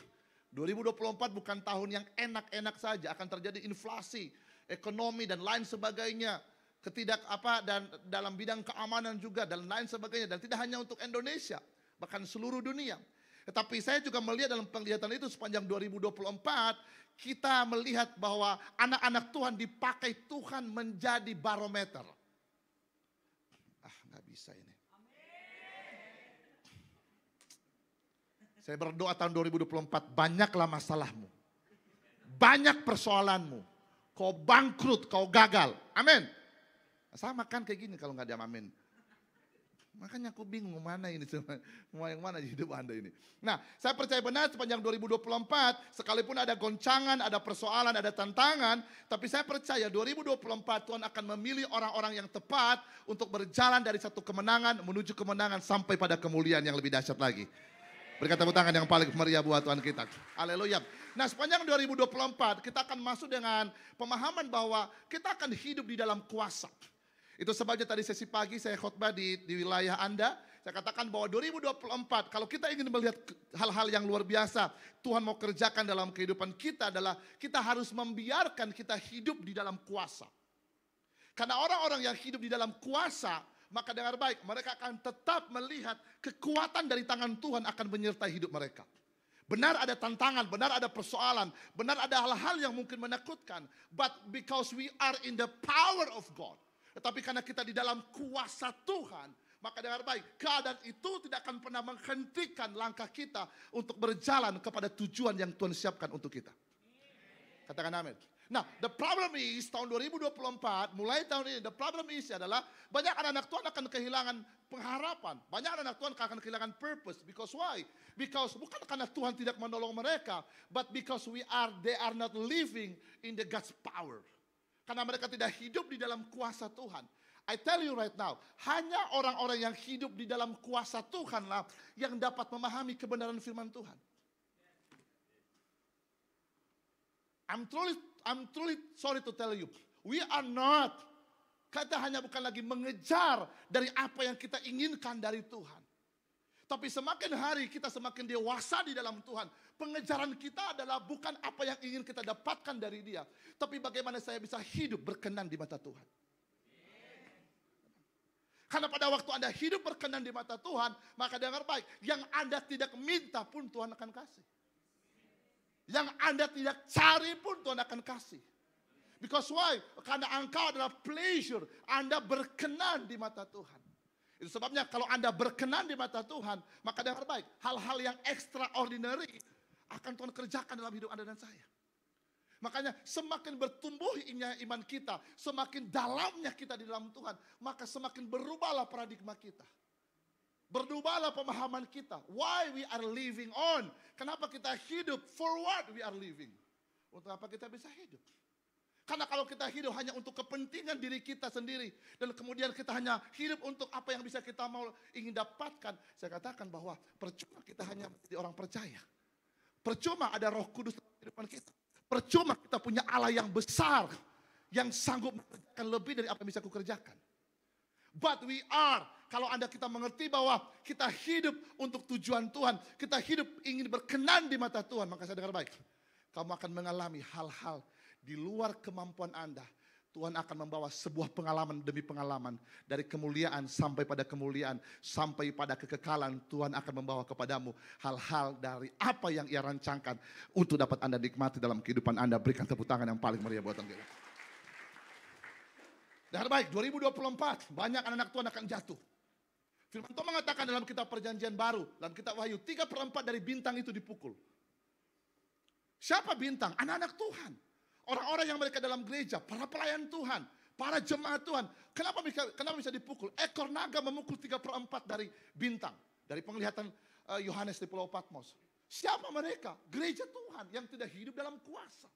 2024 bukan tahun yang enak-enak saja. Akan terjadi inflasi, ekonomi dan lain sebagainya. Dan dalam bidang keamanan juga dan lain sebagainya. Dan tidak hanya untuk Indonesia, bahkan seluruh dunia. Tetapi saya juga melihat dalam penglihatan itu sepanjang 2024, kita melihat bahwa anak-anak Tuhan dipakai Tuhan menjadi barometer. Nggak bisa ini. Saya berdoa tahun 2024, banyaklah masalahmu. Banyak persoalanmu. Kau bangkrut, kau gagal. Amin. Sama kan kayak gini kalau nggak ada amin. Makanya aku bingung mana ini semua. Mau yang mana hidup Anda ini. Nah, saya percaya benar sepanjang 2024, sekalipun ada goncangan, ada persoalan, ada tantangan, tapi saya percaya 2024 Tuhan akan memilih orang-orang yang tepat untuk berjalan dari satu kemenangan menuju kemenangan sampai pada kemuliaan yang lebih dahsyat lagi. Berikan tepuk tangan yang paling meriah buat Tuhan kita. Haleluya. Nah, sepanjang 2024 kita akan masuk dengan pemahaman bahwa kita akan hidup di dalam kuasa. Itu sebabnya tadi sesi pagi saya khotbah di wilayah Anda. Saya katakan bahwa 2024 kalau kita ingin melihat hal-hal yang luar biasa Tuhan mau kerjakan dalam kehidupan kita adalah kita harus membiarkan kita hidup di dalam kuasa. Karena orang-orang yang hidup di dalam kuasa, maka dengar baik, mereka akan tetap melihat kekuatan dari tangan Tuhan akan menyertai hidup mereka. Benar ada tantangan, benar ada persoalan, benar ada hal-hal yang mungkin menakutkan. But because we are in the power of God. Tetapi karena kita di dalam kuasa Tuhan, maka dengar baik, keadaan itu tidak akan pernah menghentikan langkah kita untuk berjalan kepada tujuan yang Tuhan siapkan untuk kita. Katakan amin. Nah, the problem is tahun 2024, mulai tahun ini, the problem is adalah banyak anak-anak Tuhan akan kehilangan pengharapan. Banyak anak-anak Tuhan akan kehilangan purpose. Because why? Because bukan karena Tuhan tidak menolong mereka, but because they are not living in the God's power. Karena mereka tidak hidup di dalam kuasa Tuhan. I tell you right now, hanya orang-orang yang hidup di dalam kuasa Tuhanlah yang dapat memahami kebenaran firman Tuhan. I'm truly sorry to tell you, we are not. Kita hanya bukan lagi mengejar dari apa yang kita inginkan dari Tuhan. Tapi semakin hari kita semakin dewasa di dalam Tuhan. Pengejaran kita adalah bukan apa yang ingin kita dapatkan dari Dia. Tapi bagaimana saya bisa hidup berkenan di mata Tuhan. Karena pada waktu Anda hidup berkenan di mata Tuhan, maka dengar baik, yang Anda tidak minta pun Tuhan akan kasih. Yang Anda tidak cari pun Tuhan akan kasih. Because why? Karena engkau adalah pleasure. Anda berkenan di mata Tuhan. Itu sebabnya kalau Anda berkenan di mata Tuhan, maka dengar baik, hal-hal yang extraordinary akan Tuhan kerjakan dalam hidup Anda dan saya. Makanya semakin bertumbuhnya iman kita, semakin dalamnya kita di dalam Tuhan, maka semakin berubahlah paradigma kita. Berubahlah pemahaman kita. Why we are living on. Kenapa kita hidup? For what we are living. Untuk apa kita bisa hidup? Karena kalau kita hidup hanya untuk kepentingan diri kita sendiri. Dan kemudian kita hanya hidup untuk apa yang bisa kita mau ingin dapatkan. Saya katakan bahwa percuma kita hanya menjadi orang percaya. Percuma ada Roh Kudus dalam kehidupan kita. Percuma kita punya Allah yang besar. Yang sanggup mengerjakan lebih dari apa yang bisa kukerjakan. But we are. Kalau kita mengerti bahwa kita hidup untuk tujuan Tuhan. Kita hidup ingin berkenan di mata Tuhan. Maka saya dengar baik. Kamu akan mengalami hal-hal di luar kemampuan Anda. Tuhan akan membawa sebuah pengalaman demi pengalaman. Dari kemuliaan sampai pada kemuliaan. Sampai pada kekekalan. Tuhan akan membawa kepadamu hal-hal dari apa yang Ia rancangkan. Untuk dapat Anda nikmati dalam kehidupan Anda. Berikan tepuk tangan yang paling meriah buat kita. Dan baik, 2024 banyak anak-anak Tuhan akan jatuh. Firman Tuhan mengatakan dalam kitab perjanjian baru. Dalam kitab Wahyu, 3/4 dari bintang itu dipukul. Siapa bintang? Anak-anak Tuhan. Orang-orang yang mereka dalam gereja, para pelayan Tuhan, para jemaat Tuhan. Kenapa bisa dipukul? Ekor naga memukul 3/4 dari bintang. Dari penglihatan Yohanes di Pulau Patmos. Siapa mereka? Gereja Tuhan yang tidak hidup dalam kuasa.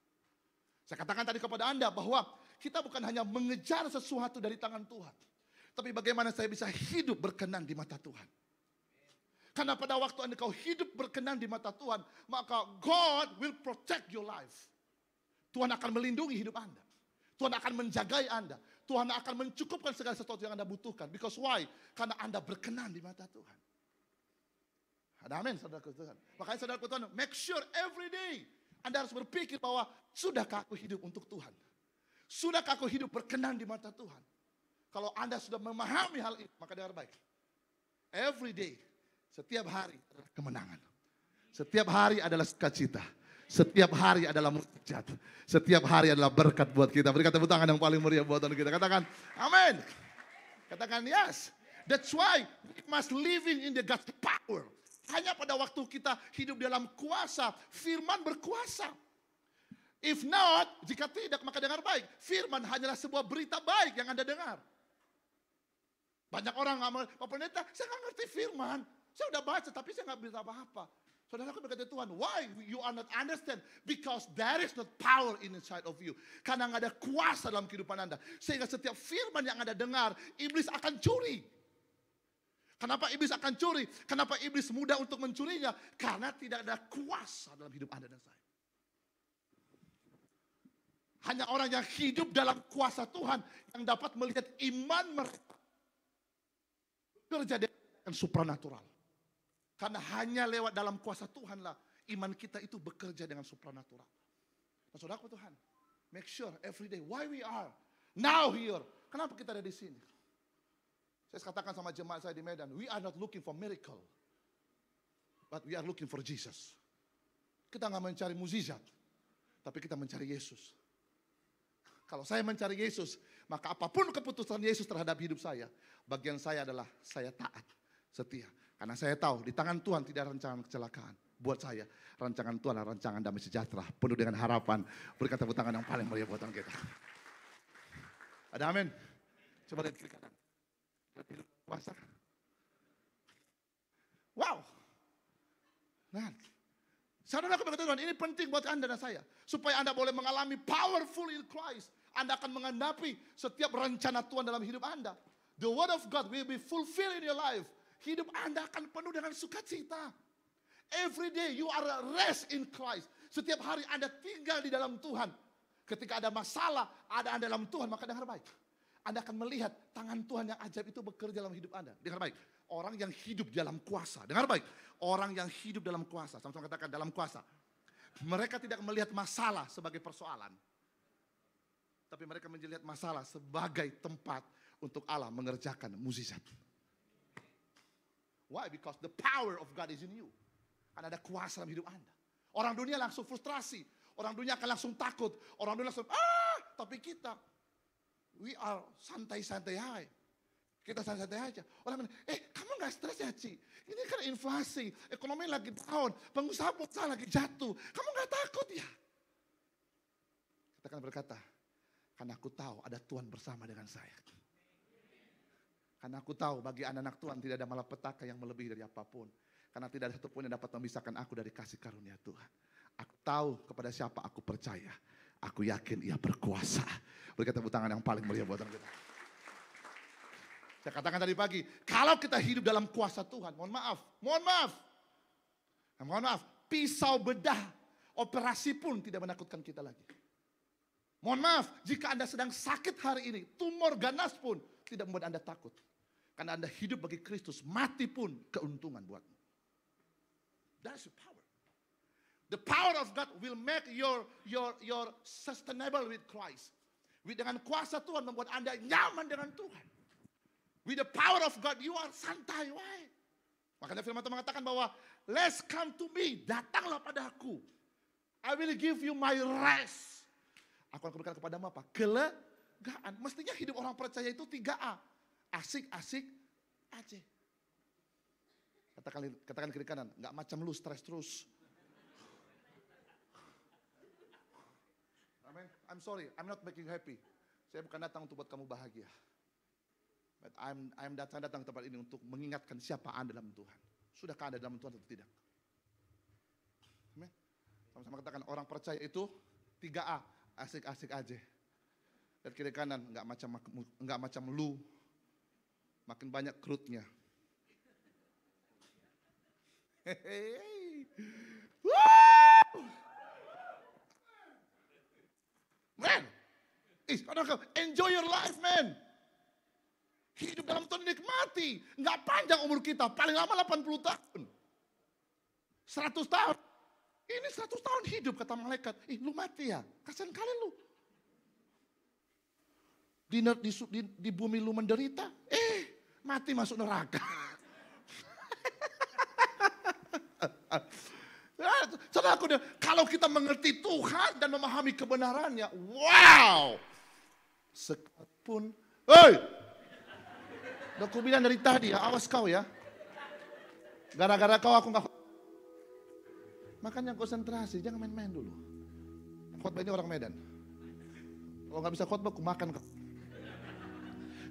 Saya katakan tadi kepada Anda bahwa kita bukan hanya mengejar sesuatu dari tangan Tuhan. Tapi bagaimana saya bisa hidup berkenan di mata Tuhan. Karena pada waktu engkau hidup berkenan di mata Tuhan, maka God will protect your life. Tuhan akan melindungi hidup Anda. Tuhan akan menjagai Anda. Tuhan akan mencukupkan segala sesuatu yang Anda butuhkan. Because why? Karena Anda berkenan di mata Tuhan. Ada amin, saudaraku Tuhan. Makanya saudaraku Tuhan, make sure every day Anda harus berpikir bahwa sudahkah aku hidup untuk Tuhan? Sudahkah aku hidup berkenan di mata Tuhan? Kalau Anda sudah memahami hal itu, maka dengar baik. Every day, setiap hari adalah kemenangan. Setiap hari adalah sukacita. Setiap hari adalah mukjizat. Setiap hari adalah berkat buat kita. Berikan tepuk tangan yang paling meriah buat kita. Katakan amin. Katakan yes. That's why we must living in the God's power. Hanya pada waktu kita hidup dalam kuasa, firman berkuasa. If not, jika tidak maka dengar baik. Firman hanyalah sebuah berita baik yang Anda dengar. Banyak orang ngomong, Pak Pendeta, saya nggak ngerti firman. Saya udah baca tapi saya nggak bisa apa-apa. Saudara aku berkata Tuhan, why you are not understand? Because there is not power inside of you. Karena nggak ada kuasa dalam kehidupan Anda. Sehingga setiap firman yang Anda dengar, iblis akan curi. Kenapa iblis akan curi? Kenapa iblis mudah untuk mencurinya? Karena tidak ada kuasa dalam hidup Anda dan saya. Hanya orang yang hidup dalam kuasa Tuhan yang dapat melihat iman mereka bekerja dengan supranatural. Karena hanya lewat dalam kuasa Tuhanlah iman kita itu bekerja dengan supranatural. Nah, saudara Tuhan, make sure every day why we are now here. Kenapa kita ada di sini? Saya katakan sama jemaat saya di Medan, we are not looking for miracle, but we are looking for Jesus. Kita nggak mencari mukjizat, tapi kita mencari Yesus. Kalau saya mencari Yesus, maka apapun keputusan Yesus terhadap hidup saya, bagian saya adalah saya taat, setia. Karena saya tahu di tangan Tuhan tidak ada rancangan kecelakaan. Buat saya, rancangan Tuhan adalah rancangan damai sejahtera, penuh dengan harapan. Berikan tepuk tangan yang paling meriah buat Tuhan kita. Ada amin? Coba lihat kiri kanan. Kuasa. Wow. Nah, saudara aku berkata Tuhan, ini penting buat Anda dan saya. Supaya Anda boleh mengalami powerful in Christ. Anda akan menghadapi setiap rencana Tuhan dalam hidup Anda. The word of God will be fulfilled in your life. Hidup Anda akan penuh dengan sukacita. Every day you are at rest in Christ. Setiap hari Anda tinggal di dalam Tuhan. Ketika ada masalah, ada Anda dalam Tuhan, maka dengar baik. Anda akan melihat tangan Tuhan yang ajaib itu bekerja dalam hidup Anda. Dengar baik. Orang yang hidup dalam kuasa. Dengar baik. Orang yang hidup dalam kuasa. Sama-sama katakan dalam kuasa. Mereka tidak melihat masalah sebagai persoalan. Tapi mereka melihat masalah sebagai tempat untuk Allah mengerjakan mukjizat. Why? Because the power of God is in you. Karena ada kuasa dalam hidup Anda. Orang dunia langsung frustrasi. Orang dunia akan langsung takut. Orang dunia langsung, tapi kita, we are santai-santai aja. Kita santai-santai aja. Orang bilang, kamu gak stres ya Ci? Ini kan inflasi, ekonomi lagi down, pengusaha lagi jatuh. Kamu gak takut ya? Kita akan berkata, karena aku tahu ada Tuhan bersama dengan saya. Karena aku tahu bagi anak-anak Tuhan tidak ada malapetaka yang melebihi dari apapun. Karena tidak ada satupun yang dapat memisahkan aku dari kasih karunia Tuhan. Aku tahu kepada siapa aku percaya. Aku yakin ia berkuasa. Berikan tepuk tangan yang paling meriah buat kita. Saya katakan tadi pagi, kalau kita hidup dalam kuasa Tuhan, mohon maaf, pisau bedah operasi pun tidak menakutkan kita lagi. Mohon maaf, jika Anda sedang sakit hari ini, tumor ganas pun tidak membuat Anda takut. Karena Anda hidup bagi Kristus, mati pun keuntungan buatmu. That's the power. The power of God will make your sustainable with Christ. Dengan kuasa Tuhan membuat Anda nyaman dengan Tuhan. With the power of God, you are santai. Why? Makanya firman Tuhan mengatakan bahwa, let's come to me, datanglah padaku. I will give you my rest. Aku akan berikan kepadamu apa? Kelegaan. Mestinya hidup orang percaya itu 3A. Asik-asik aja. Katakan kiri kanan, nggak macam lu stres terus. Amen. I'm sorry, I'm not making you happy. Saya bukan datang untuk buat kamu bahagia. But I'm datang ke tempat ini untuk mengingatkan siapa Anda dalam Tuhan. Sudahkah Anda dalam Tuhan atau tidak? Amen. Sama-sama katakan orang percaya itu 3A, asik-asik aja. Dan kiri kanan nggak macam lu, makin banyak kerutnya. Man, enjoy your life, man. Hidup dalam Tuhan nikmati. Nggak panjang umur kita, paling lama 80 tahun. 100 tahun. Ini 100 tahun hidup kata malaikat. Lu mati ya? Kasian kali lu. Di bumi lu menderita, mati masuk neraka. Saudaraku, kalau kita mengerti Tuhan dan memahami kebenarannya, wow. Sekalipun, hei, udah aku bilang dari tadi ya, awas kau ya. Gara-gara kau aku gak, makanya konsentrasi, jangan main-main dulu. Khotbah ini orang Medan. Kalau gak bisa khotbah, aku makan kau.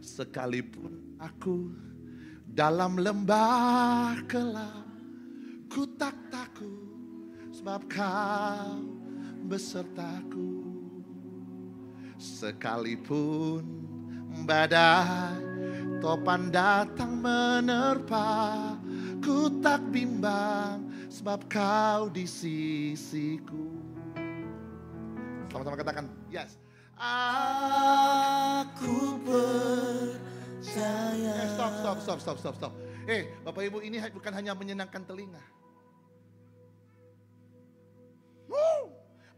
Sekalipun aku dalam lembah gelap, ku tak takut sebab kau besertaku. Sekalipun badai topan datang menerpa, ku tak bimbang sebab kau di sisiku. Sama-sama katakan, yes. Aku percaya. Stop. Bapak Ibu, ini bukan hanya menyenangkan telinga.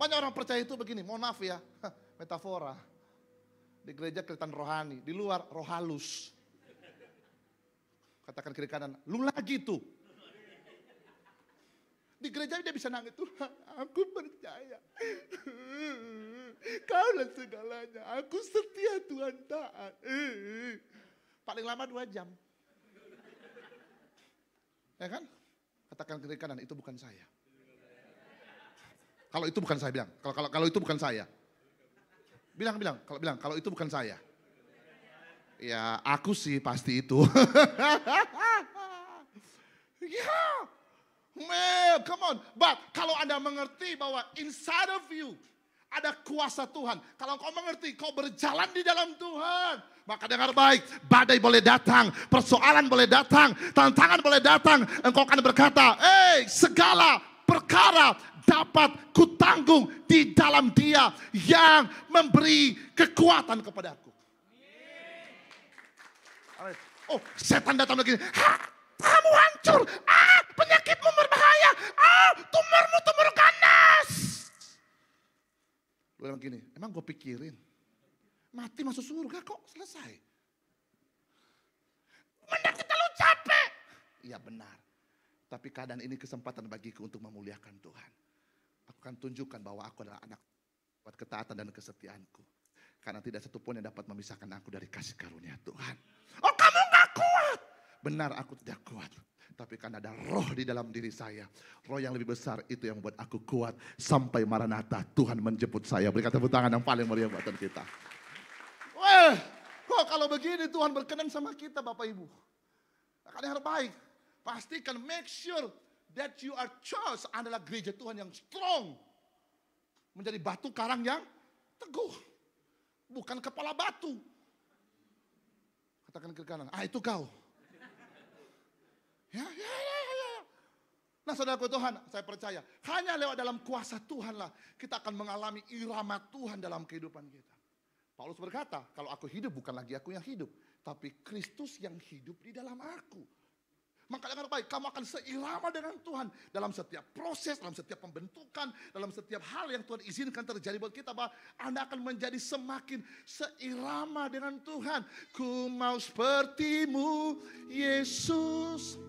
Banyak orang percaya itu begini, mohon maaf ya, metafora. Di gereja kelihatan rohani, di luar roh halus. Katakan kiri kanan, lu lagi tuh. Di gereja dia bisa nangis, Tuhan aku percaya. Kaulah segalanya, aku setia Tuhan taat. Paling lama 2 jam. Ya kan? Katakan kiri kanan, itu bukan saya. Kalau itu bukan saya, bilang. Kalau itu bukan saya. Bilang, kalau itu bukan saya. Ya, aku sih pasti itu. Ya, man, come on. But kalau Anda mengerti bahwa inside of you ada kuasa Tuhan. Kalau kau mengerti, kau berjalan di dalam Tuhan. Maka dengar baik, badai boleh datang, persoalan boleh datang, tantangan boleh datang. Engkau akan berkata, segala perkara dapat kutanggung di dalam Dia yang memberi kekuatan kepadaku. Oh, setan datang begini, kamu hancur, penyakitmu berbahaya, tumormu tumor ganas. Lu bilang gini, emang gue pikirin, mati masuk surga kok selesai. Mending kita lu capek. Iya benar. Tapi keadaan ini kesempatan bagiku untuk memuliakan Tuhan. Aku akan tunjukkan bahwa aku adalah anak buat ketaatan dan kesetiaanku. Karena tidak satu pun yang dapat memisahkan aku dari kasih karunia Tuhan. Oh kamu gak kuat. Benar aku tidak kuat. Tapi karena ada roh di dalam diri saya. Roh yang lebih besar itu yang membuat aku kuat. Sampai Maranatha Tuhan menjemput saya. Berikan tepuk tangan yang paling meriah buatan kita. Wah, kok kalau begini Tuhan berkenan sama kita Bapak Ibu. Akan yang terbaik. Pastikan, make sure that you are chosen adalah gereja Tuhan yang strong. Menjadi batu karang yang teguh. Bukan kepala batu. Katakan ke kanan, itu kau. Ya. Nah saudaraku Tuhan, saya percaya. Hanya lewat dalam kuasa Tuhan lah kita akan mengalami irama Tuhan dalam kehidupan kita. Paulus berkata, kalau aku hidup bukan lagi aku yang hidup. Tapi Kristus yang hidup di dalam aku. Maka dengan baik, kamu akan seirama dengan Tuhan. Dalam setiap proses, dalam setiap pembentukan, dalam setiap hal yang Tuhan izinkan terjadi buat kita. Bahwa Anda akan menjadi semakin seirama dengan Tuhan. Ku mau sepertimu, Yesus.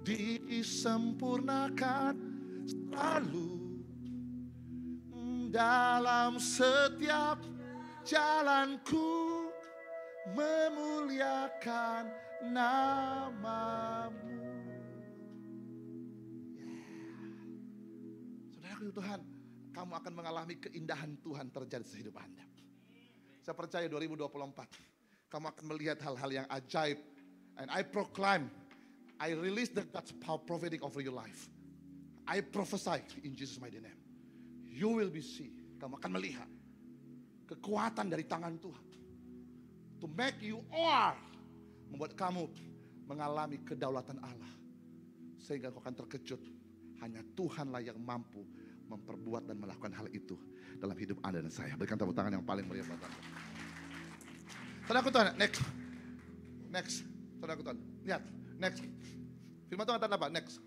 Disempurnakan selalu. Dalam setiap jalanku. Memuliakan namamu. Saudaraku Tuhan, kamu akan mengalami keindahan Tuhan terjadi di hidup Anda. Saya percaya 2024, kamu akan melihat hal-hal yang ajaib. And I proclaim, I release the God's power prophetic over your life. I prophesy in Jesus' mighty name. You will be see. Kamu akan melihat kekuatan dari tangan Tuhan. To make you all. Membuat kamu mengalami kedaulatan Allah. Sehingga kau akan terkejut. Hanya Tuhanlah yang mampu memperbuat dan melakukan hal itu dalam hidup Anda dan saya. Berikan tepuk tangan yang paling meriah buat Anda. Saudaraku Tuhan, next. Saudaraku Tuhan, lihat, next. Firman Tuhan kata apa? Next.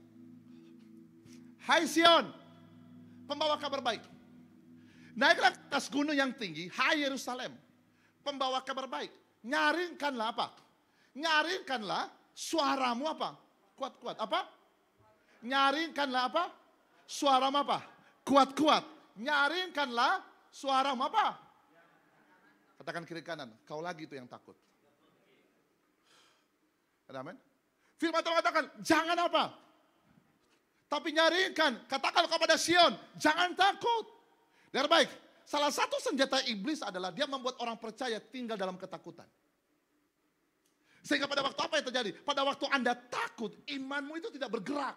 Hai Sion, pembawa kabar baik. Naiklah ke atas gunung yang tinggi, hai Yerusalem, pembawa kabar baik. Nyaringkanlah apa? Nyaringkanlah suaramu apa? Kuat-kuat. Apa? Nyaringkanlah apa? suara apa? Kuat-kuat. Nyaringkanlah suara apa? Katakan kiri kanan, kau lagi itu yang takut. Amin. Firman Tuhan katakan, jangan apa? Tapi nyaringkan, katakan kepada Sion, jangan takut. Dengar baik, salah satu senjata iblis adalah dia membuat orang percaya tinggal dalam ketakutan. Sehingga pada waktu apa yang terjadi? Pada waktu Anda takut, imanmu itu tidak bergerak.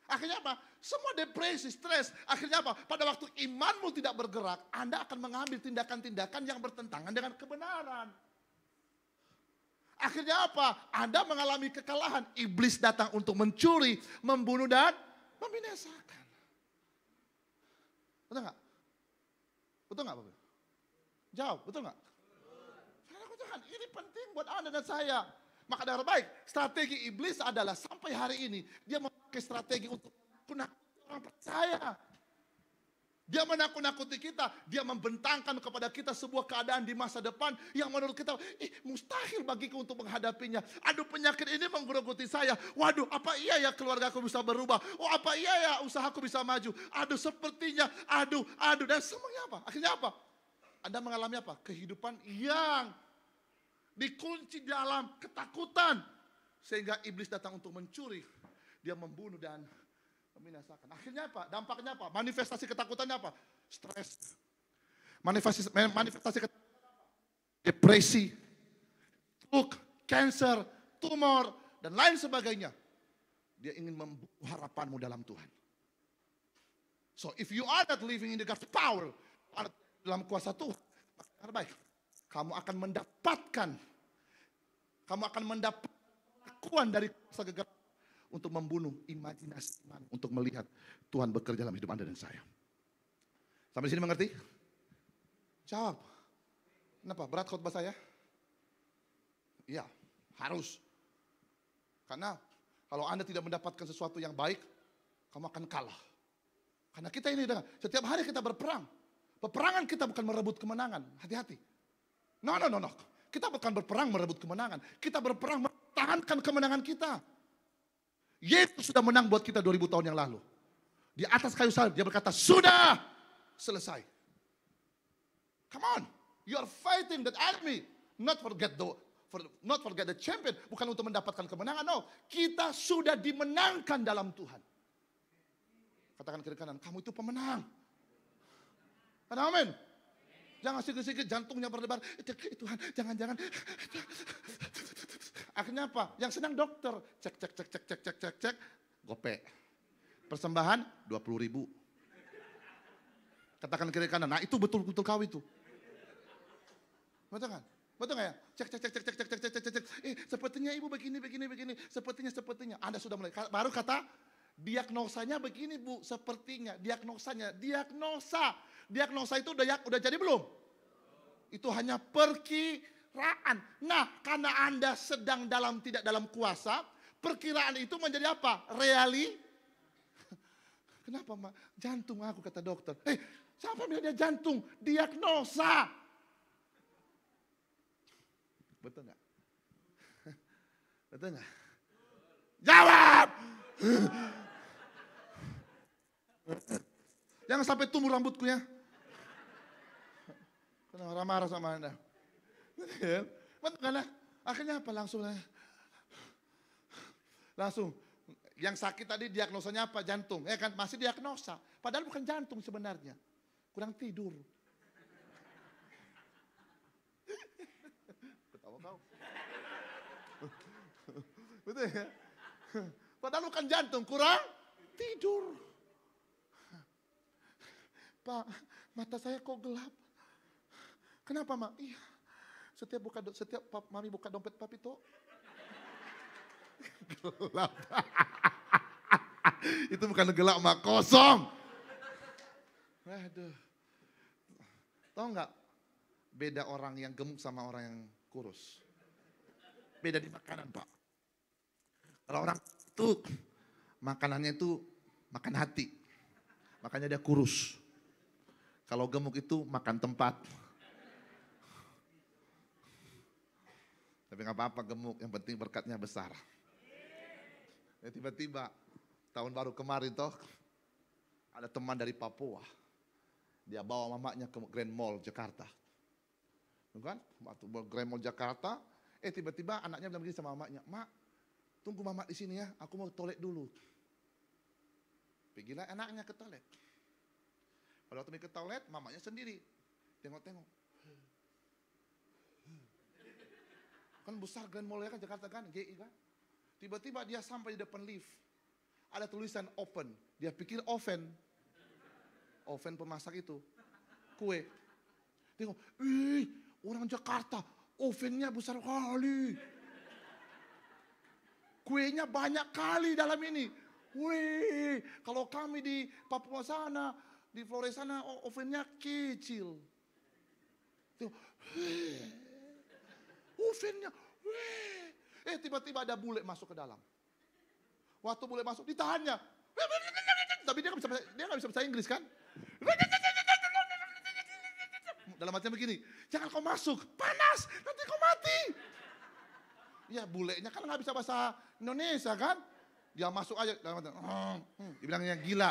Akhirnya apa? Semua depresi, stres. Akhirnya apa? Pada waktu imanmu tidak bergerak, Anda akan mengambil tindakan-tindakan yang bertentangan dengan kebenaran. Akhirnya apa? Anda mengalami kekalahan. Iblis datang untuk mencuri, membunuh dan membinasakan. Betul nggak? Betul nggak Bapak? Jawab, betul nggak? Ini penting buat Anda dan saya. Maka dengan baik, strategi iblis adalah sampai hari ini dia memakai strategi untuk menakut-nakuti orang percaya. Dia menakut-nakuti kita, dia membentangkan kepada kita sebuah keadaan di masa depan yang menurut kita mustahil bagiku untuk menghadapinya. Aduh, penyakit ini menggerogoti saya. Waduh, apa iya ya keluarga aku bisa berubah? Oh, apa iya ya usahaku bisa maju? Aduh, sepertinya, aduh, dan semuanya apa? Akhirnya apa? Anda mengalami apa? Kehidupan yang dikunci dalam ketakutan. Sehingga iblis datang untuk mencuri. Dia membunuh dan membinasakan. Akhirnya apa? Dampaknya apa? Manifestasi ketakutannya apa? Stres. Manifestasi ketakutan apa? Depresi, stroke, cancer, tumor, dan lain sebagainya. Dia ingin membunuh harapanmu dalam Tuhan. So if you are not living in the God's power, dalam kuasa Tuhan, maka baik. Kamu akan mendapatkan pengakuan dari kuasa kegelapan untuk membunuh imajinasi iman, untuk melihat Tuhan bekerja dalam hidup Anda dan saya. Sampai sini mengerti? Jawab. Kenapa? Berat khotbah saya? Iya, harus. Karena kalau Anda tidak mendapatkan sesuatu yang baik, kamu akan kalah. Karena kita ini setiap hari kita berperang. Peperangan kita bukan merebut kemenangan. Hati-hati. No. Kita bukan berperang merebut kemenangan. Kita berperang mempertahankan kemenangan kita. Yesus sudah menang buat kita 2000 tahun yang lalu. Di atas kayu salib dia berkata, sudah selesai. Come on. You are fighting that enemy. Not forget the champion. Bukan untuk mendapatkan kemenangan. No. Kita sudah dimenangkan dalam Tuhan. Katakan kiri kanan, kamu itu pemenang. Amin. Jangan sikit-sikit jantungnya berdebar. Tuhan, jangan. Akhirnya apa? Yang senang dokter. Cek. Gope. Persembahan 20.000. Katakan kiri kanan. Nah itu betul-betul kau itu. Betul kan? Betul nggak ya? Cek. Sepertinya ibu begini. Sepertinya. Anda sudah mulai. Baru kata diagnosanya begini bu. Sepertinya. Diagnosa itu udah jadi belum? Itu hanya perkiraan. Nah, karena Anda sedang tidak dalam kuasa, perkiraan itu menjadi apa? Kenapa, Mak? Jantung aku, kata dokter. Siapa bilang dia jantung? Diagnosa. Betul nggak? Betul nggak? Jawab! Jangan sampai tumbuh rambutku ya. Karena marah-marah sama Anda. Betul kan? Akhirnya apa? Langsung. Yang sakit tadi diagnosanya apa? Jantung. Ya kan? Masih diagnosa. Padahal bukan jantung sebenarnya. Kurang tidur. Ketawa kau. Betul ya? Padahal bukan jantung. Kurang tidur. Pak, mata saya kok gelap. Kenapa, Mak? Iya. Setiap Mami buka dompet Papi tuh gelap. Itu bukan gelap, Mak, kosong. Aduh. Tahu nggak beda orang yang gemuk sama orang yang kurus? Beda di makanan, Pak. Kalau orang itu makanannya itu makan hati. Makanya dia kurus. Kalau gemuk itu makan tempat. Tapi nggak apa-apa gemuk, yang penting berkatnya besar. Ya tiba-tiba Tahun baru kemarin toh, ada teman dari Papua. Dia bawa mamanya ke Grand Mall Jakarta. Kan? Waktu Grand Mall Jakarta, tiba-tiba anaknya bilang begini sama mamanya, "Mak, tunggu mama di sini ya, aku mau toilet dulu." Pergilah anaknya ke toilet. Pada waktu ke toilet, mamanya sendiri. Tengok-tengok. Kan besar Grand Mall ya kan Jakarta kan, GI kan. Tiba-tiba dia sampai di depan lift. Ada tulisan open. Dia pikir oven. Oven pemasak itu. Kue. Tengok, orang Jakarta, ovennya besar kali. Kuenya banyak kali dalam ini. Wih, kalau kami di Papua sana, di Flores sana, ovennya kecil. Tengok, ovennya, tiba-tiba ada bule masuk ke dalam. Waktu bule masuk, ditahannya. Tapi dia nggak bisa bahasa Inggris kan? Dalam hatinya begini, jangan kau masuk, panas, nanti kau mati. Ya bulenya kan nggak bisa bahasa Indonesia kan? Dia masuk aja, dalam hatinya, dibilangnya gila.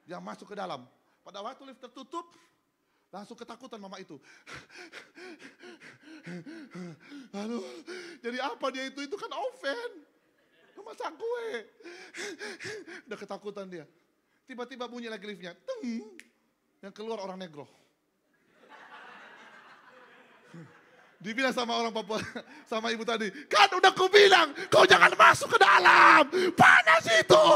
Dia masuk ke dalam. Pada waktu lift tertutup, langsung ketakutan mama itu. Aduh, jadi apa dia itu? Itu kan oven. Masak kue. Udah ketakutan dia. Tiba-tiba bunyi lagi liftnya. Teng. Yang keluar orang negro. Dibilang sama orang Papua, sama ibu tadi, kan udah kubilang, kau jangan masuk ke dalam, panas itu.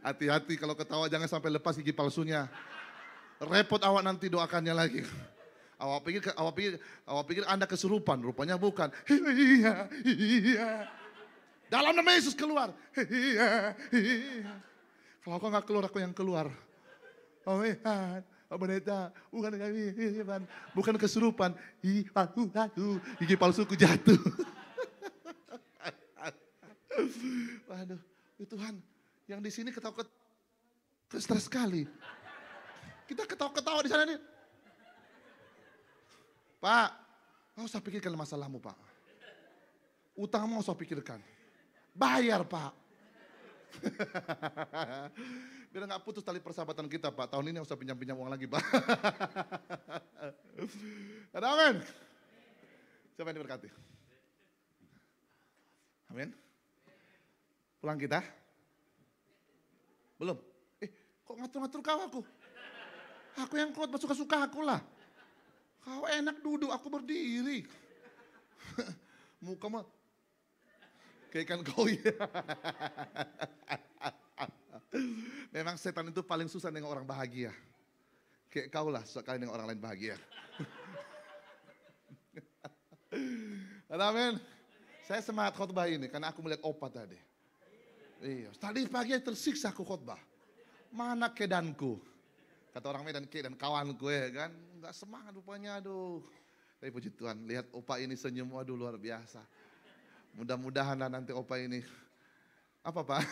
Hati-hati kalau ketawa jangan sampai lepas gigi palsunya. Repot awak nanti doakannya lagi. Awak pikir Anda kesurupan, rupanya bukan. Iya. Dalam nama Yesus keluar. Iya. Kalau kau nggak keluar, aku yang keluar. Oh iya. Pendeta, bukan kesurupan, gigi palsuku jatuh. Waduh, Tuhan, yang di sini ketawa stres sekali. Kita ketawa-ketawa di sana nih. Pak, nggak usah pikirkan masalahmu Pak. Utangmu nggak usah pikirkan, bayar Pak. Biar nggak putus tali persahabatan kita Pak. Tahun ini nggak usah pinjam-pinjam uang lagi Pak. Amin. Siapa yang diberkati? Amin. Pulang kita? Belum? Kok ngatur-ngatur kau aku? Aku yang kuat, suka-suka aku lah. Kau enak duduk, aku berdiri. Muka mah kayak ikan koi. Memang setan itu paling susah dengan orang bahagia. Kayak kau lah, sekali dengan orang lain bahagia. Amin. Saya semangat khotbah ini karena aku melihat opat tadi. Iya, tadi pagi tersiksa aku khotbah. Mana kedanku? Kata orang Medan, kedan kawanku ya kan. Enggak semangat rupanya, aduh. Tapi puji Tuhan, lihat opa ini senyum, waduh luar biasa. Mudah-mudahan nanti opa ini, apa Pak?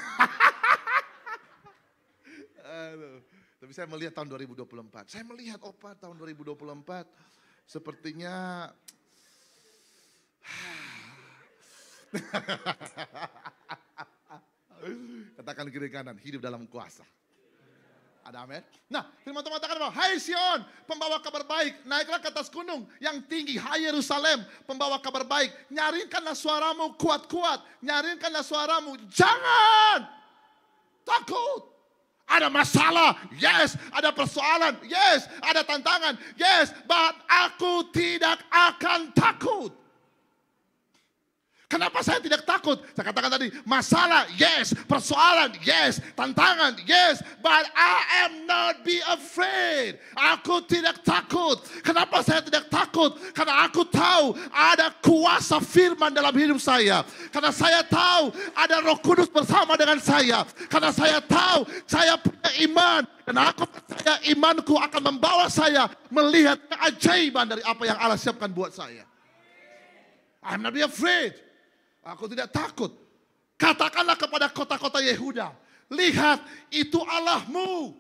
Aduh. Tapi saya melihat tahun 2024. Saya melihat opa tahun 2024 sepertinya katakan kiri kanan, hidup dalam kuasa. Ada amin. Nah, firman Tuhan mengatakan bahwa, hai Sion, pembawa kabar baik, naiklah ke atas gunung yang tinggi, hai Yerusalem, pembawa kabar baik, nyaringkanlah suaramu kuat-kuat, nyaringkanlah suaramu, jangan takut. Ada masalah, yes. Ada persoalan, yes. Ada tantangan, yes. But aku tidak akan takut. Kenapa saya tidak takut? Saya katakan tadi, masalah, yes. Persoalan, yes. Tantangan, yes. But I am not be afraid. Aku tidak takut. Kenapa saya tidak takut? Karena aku tahu ada kuasa firman dalam hidup saya. Karena saya tahu ada Roh Kudus bersama dengan saya. Karena saya tahu saya punya iman. Karena aku percaya imanku akan membawa saya melihat keajaiban dari apa yang Allah siapkan buat saya. I'm not be afraid. Aku tidak takut. Katakanlah kepada kota-kota Yehuda, lihat itu Allahmu.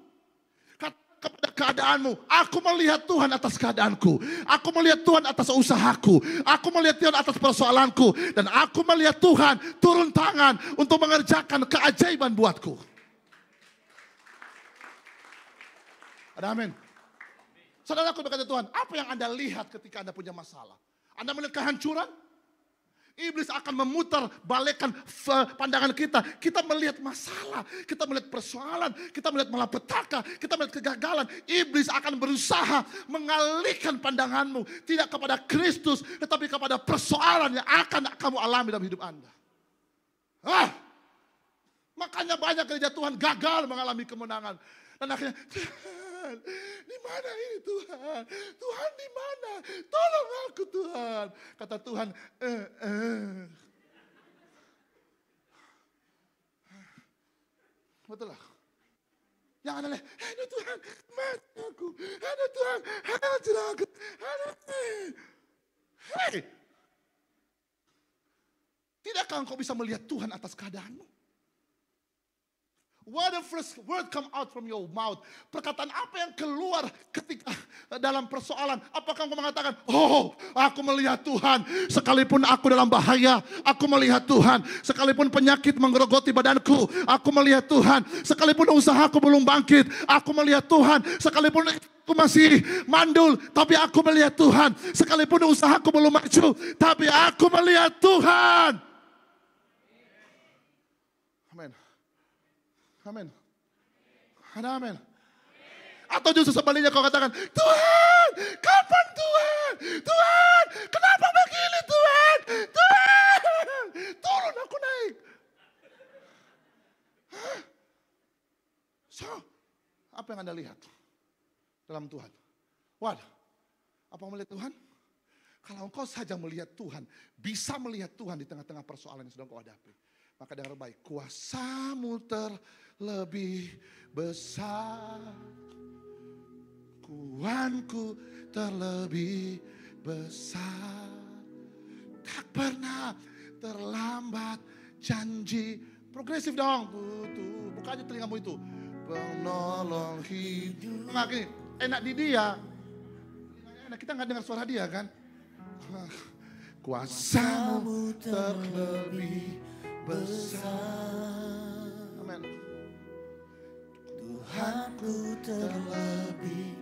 Katakan kepada keadaanmu. Aku melihat Tuhan atas keadaanku. Aku melihat Tuhan atas usahaku. Aku melihat Tuhan atas persoalanku. Dan aku melihat Tuhan turun tangan untuk mengerjakan keajaiban buatku. Ada amin. Saudaraku berkata Tuhan, apa yang Anda lihat ketika Anda punya masalah? Anda melihat kehancuran? Iblis akan memutar balikkan pandangan kita. Kita melihat masalah, kita melihat persoalan, kita melihat malapetaka, kita melihat kegagalan. Iblis akan berusaha mengalihkan pandanganmu. Tidak kepada Kristus, tetapi kepada persoalan yang akan kamu alami dalam hidup Anda. Makanya banyak gereja Tuhan gagal mengalami kemenangan. Dan akhirnya, Tuhan, di mana ini Tuhan? Tuhan di mana? Tolong aku Tuhan. Kata Tuhan, Betul lah. Yang ada leh, aduh Tuhan, mati aku. Aduh Tuhan, hancur aku. Hei, tidakkah engkau bisa melihat Tuhan atas keadaanmu? What the first word come out from your mouth? Perkataan apa yang keluar ketika dalam persoalan? Apakah engkau mengatakan, oh aku melihat Tuhan. Sekalipun aku dalam bahaya, aku melihat Tuhan. Sekalipun penyakit menggerogoti badanku, aku melihat Tuhan. Sekalipun usahaku belum bangkit, aku melihat Tuhan. Sekalipun aku masih mandul, tapi aku melihat Tuhan. Sekalipun usahaku belum maju, tapi aku melihat Tuhan. Amin. Amin. Ada amin. Atau justru sebaliknya kau katakan, Tuhan, kapan Tuhan? Tuhan, kenapa begini Tuhan? Tuhan, turun aku naik. So, apa yang Anda lihat dalam Tuhan? Waduh, apa melihat Tuhan? Kalau engkau saja melihat Tuhan, bisa melihat Tuhan di tengah-tengah persoalan yang sedang kau hadapi. Maka dengar baik, kuasa-Mu terlebih besar, Tuhanku terlebih besar, tak pernah terlambat janji. Progresif dong, tuh, buka aja telingamu itu. Penolong hidup. Nah, gini, enak di dia. Enak, kita nggak dengar suara dia kan? Kuasa-Mu terlebih besar. Amin. Tuhanku terlebih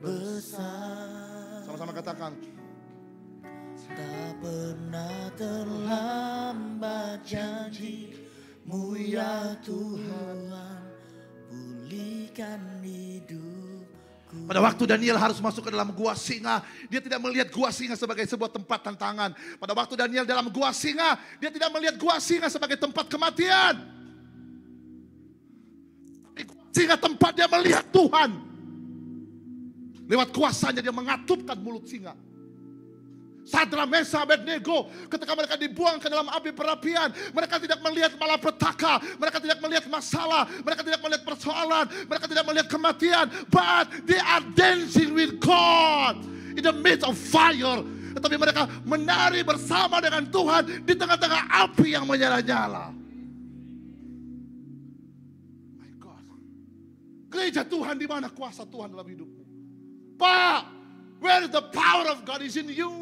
besar. Sama-sama katakan. Tak pernah terlambat janji-Mu ya Tuhan, pulihkan hidupku. Pada waktu Daniel harus masuk ke dalam gua singa, dia tidak melihat gua singa sebagai sebuah tempat tantangan. Pada waktu Daniel dalam gua singa, dia tidak melihat gua singa sebagai tempat kematian. Singa tempat dia melihat Tuhan. Lewat kuasanya dia mengatupkan mulut singa. Sadrak, Mesakh, Abednego ketika mereka dibuang ke dalam api perapian, mereka tidak melihat malapetaka, mereka tidak melihat masalah, mereka tidak melihat persoalan, mereka tidak melihat kematian, but they are dancing with God in the midst of fire. Tetapi mereka menari bersama dengan Tuhan di tengah-tengah api yang menyala-nyala. My God. Gereja Tuhan, di mana kuasa Tuhan dalam hidupmu? Pak, where is the power of God is in you?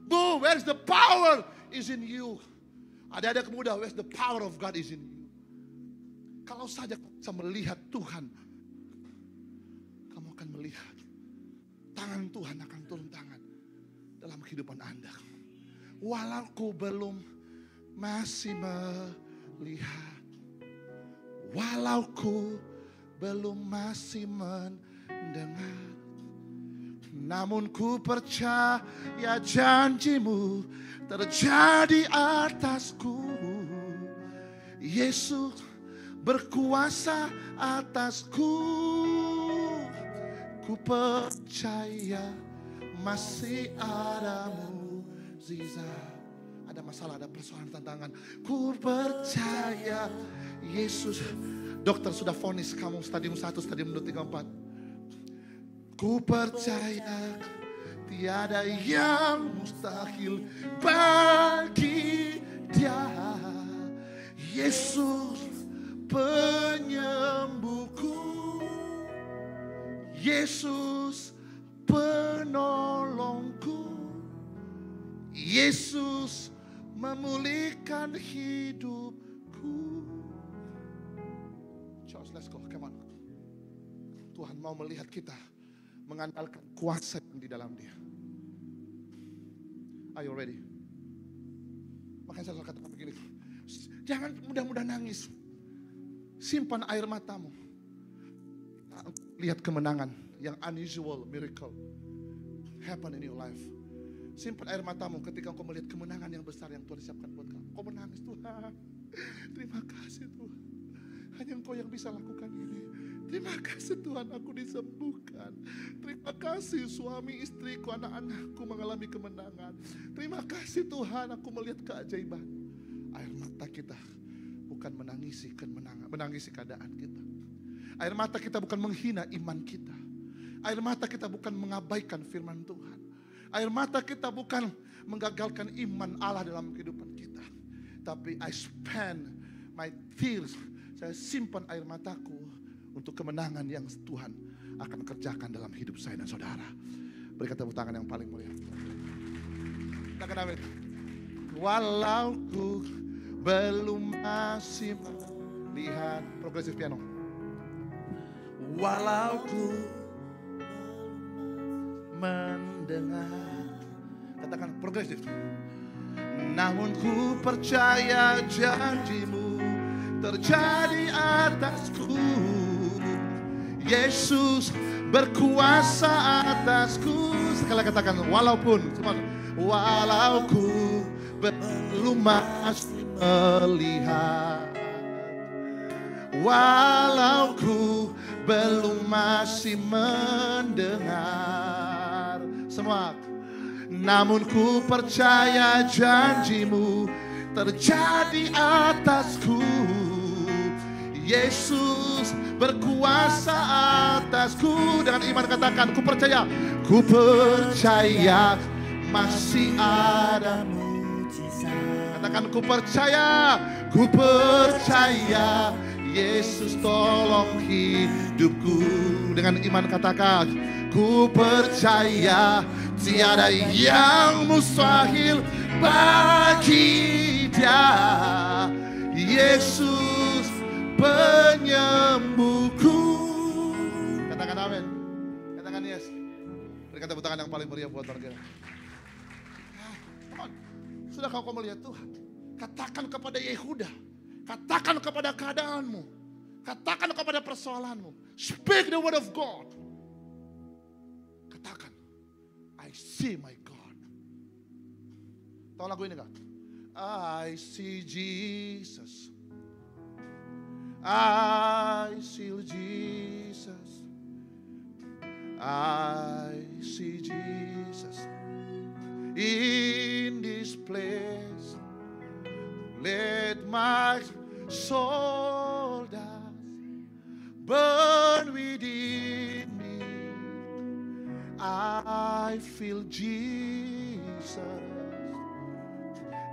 Bu, where is the power is in you? Adik-adik muda, where is the power of God is in you? Kalau saja bisa melihat Tuhan, kamu akan melihat tangan Tuhan akan turun tangan dalam kehidupan Anda. Walau ku belum masih melihat, walau ku belum masih mendengar, namun ku percaya janji-Mu terjadi atasku. Yesus berkuasa atasku. Ku percaya masih ada mukjizat. Ada masalah, ada persoalan, tantangan. Ku percaya Yesus. Dokter sudah vonis kamu stadium 1, stadium 2, 3, 4. Ku percaya tiada yang mustahil bagi Dia. Yesus penyembuhku, Yesus penolongku. Yesus memulihkan hidupku. Church, let's go, come on. Tuhan mau melihat kita mengandalkan kuasa yang di dalam Dia. Are you ready? Makanya saya selalu katakan begini, jangan mudah-mudah nangis. Simpan air matamu. Lihat kemenangan yang unusual, miracle happen in your life. Simpan air matamu ketika engkau melihat kemenangan yang besar yang Tuhan siapkan buat kamu. Kau menangis, Tuhan, terima kasih Tuhan. Hanya Engkau yang bisa lakukan ini. Terima kasih Tuhan, aku disembuhkan. Terima kasih suami, istriku, anak-anakku mengalami kemenangan. Terima kasih Tuhan, aku melihat keajaiban. Air mata kita bukan menangisi keadaan kita. Air mata kita bukan menghina iman kita. Air mata kita bukan mengabaikan firman Tuhan. Air mata kita bukan menggagalkan iman Allah dalam kehidupan kita. Tapi I spend my tears, saya simpan air mataku untuk kemenangan yang Tuhan akan kerjakan dalam hidup saya dan saudara. Berikan tepuk tangan yang paling mulia. Katakan amin. Walau ku belum masih melihat, progresif piano. Walau ku mendengar, katakan progresif. Namun ku percaya janjimu terjadi atasku. Yesus berkuasa atasku. Sekali katakan walaupun, walau ku belum masih melihat, walau ku belum masih mendengar, semua. Namun ku percaya janjimu terjadi atasku. Yesus berkuasa atasku. Dengan iman katakan, ku percaya. Ku percaya masih ada mujizat. Katakan, ku percaya. Ku percaya Yesus tolong hidupku. Dengan iman katakan, ku percaya tiada yang mustahil bagi Dia. Yesus penyembuhku. Katakan amin. Katakan yes. Berikan tepuk tangan yang paling meriah buat Tuhan. Sudah kau melihat Tuhan? Katakan kepada Yehuda. Katakan kepada keadaanmu. Katakan kepada persoalanmu. Speak the word of God. Katakan, I see my God. Tahu lagu ini gak? I see Jesus. I see Jesus. I see Jesus in this place. Let my soul dance, burn within me. I feel Jesus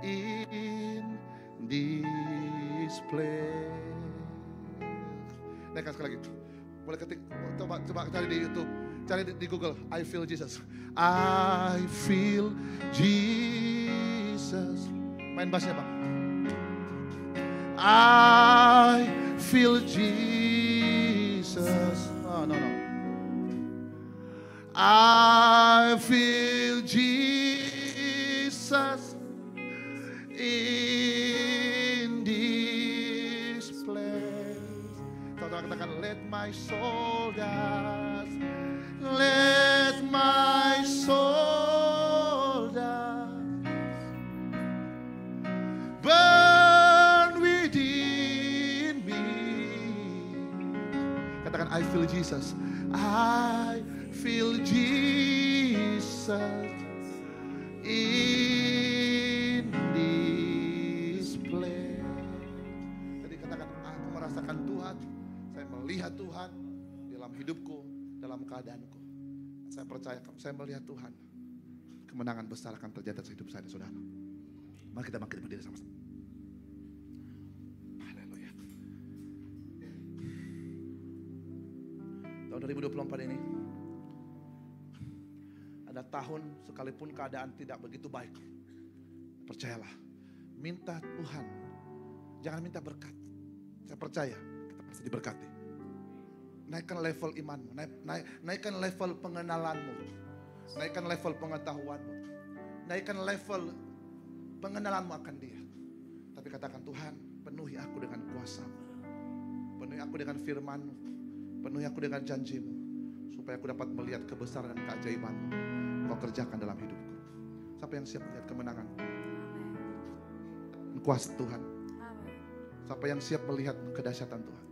in this place. Naikkan sekali lagi. Boleh ketik, coba cari di YouTube, cari di Google. I feel Jesus. I feel Jesus. Main bassnya Bang. I feel Jesus. Oh no. I feel Jesus in this place. Katakan, let my soul dance. Let my soul dance. Burn within me. Katakan, I feel Jesus. I feel Jesus in this place. Jadi katakan, aku merasakan Tuhan. Saya melihat Tuhan dalam hidupku, dalam keadaanku. Saya percaya, saya melihat Tuhan. Kemenangan besar akan terjadi atas hidup saya dan saudara. Mari kita bangkit berdiri sama-sama. Haleluya. Tahun 2024 ini Ada tahun sekalipun keadaan tidak begitu baik, percayalah, minta Tuhan, jangan minta berkat. Saya percaya kita pasti diberkati. Naikkan level imanmu, naikkan level pengenalanmu, naikkan level pengetahuanmu, naikkan level pengenalanmu akan Dia. Tapi katakan, Tuhan, penuhi aku dengan kuasa-Mu, penuhi aku dengan firman-Mu, penuhi aku dengan janji-Mu, supaya aku dapat melihat kebesaran dan keajaiban-Mu Kau kerjakan dalam hidupku. Siapa yang siap melihat kemenangan? Kuasa Tuhan. Siapa yang siap melihat kedahsyatan Tuhan?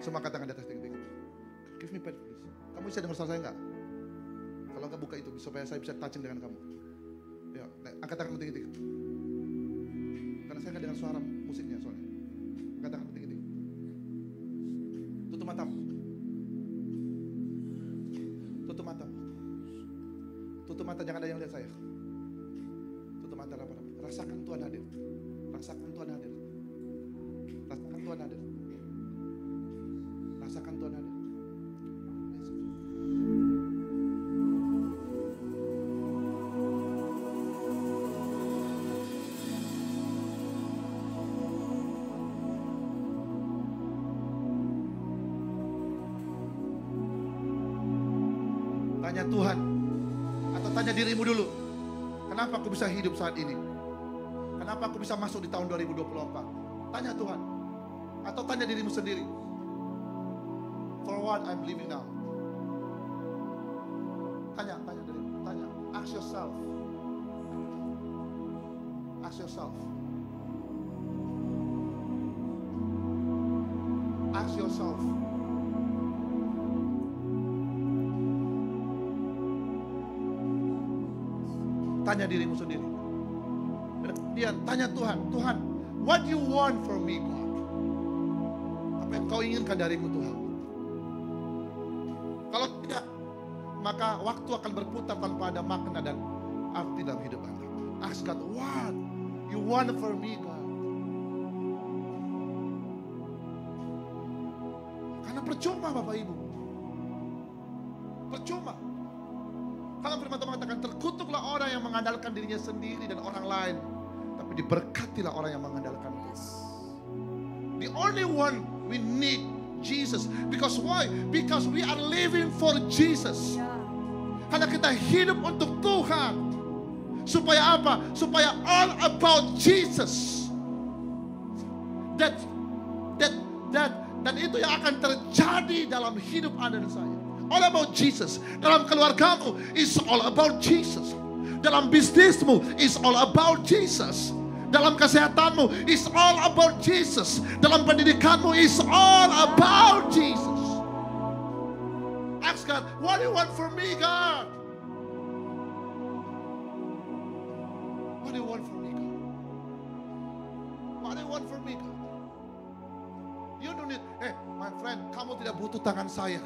Semua katakan di atas tinggi-tinggi. Give me pen please. Kamu bisa dengar suara saya enggak? Kalau enggak, buka itu supaya saya bisa touching dengan kamu. Ya, angkat tanganmu tinggi-tinggi. Karena saya enggak dengar suara musiknya soalnya. Angkat tanganmu tinggi-tinggi. Tutup matamu. Tutup matamu. Tutup mata, jangan ada yang lihat saya. Tutup mata, rasakan Tuhan hadir. Rasakan Tuhan hadir. Rasakan Tuhan hadir. Rasakan Tuhan hadir. Tanya Tuhan, atau tanya dirimu dulu, kenapa aku bisa hidup saat ini? Kenapa aku bisa masuk di tahun 2024? Tanya Tuhan, atau tanya dirimu sendiri, for what I'm living now? Tanya dirimu, tanya, ask yourself, ask yourself, ask yourself. Tanya dirimu sendiri. Kemudian tanya Tuhan, Tuhan, what do you want from me, God? Apa yang kau inginkan dariku, Tuhan? Kalau tidak, maka waktu akan berputar tanpa ada makna dan arti dalam hidup Anda. Ask God, what you want from me, God? Karena percuma, Bapak Ibu. Percuma. Kalau firman Tuhan mengatakan, terkutuklah orang yang mengandalkan dirinya sendiri dan orang lain, tapi diberkatilah orang yang mengandalkan Tuhan. The only one we need Jesus. Because why? Because we are living for Jesus. Karena kita hidup untuk Tuhan. Supaya apa? Supaya all about Jesus. Dan itu yang akan terjadi dalam hidup Anda dan saya. All about Jesus. Dalam keluargamu is all about Jesus. Dalam bisnismu is all about Jesus. Dalam kesehatanmu is all about Jesus. Dalam pendidikanmu is all about Jesus. Ask God, what do you want from me, God? What do you want from me, God? What do you want from me, God? You don't need, my friend, kamu tidak butuh tangan saya.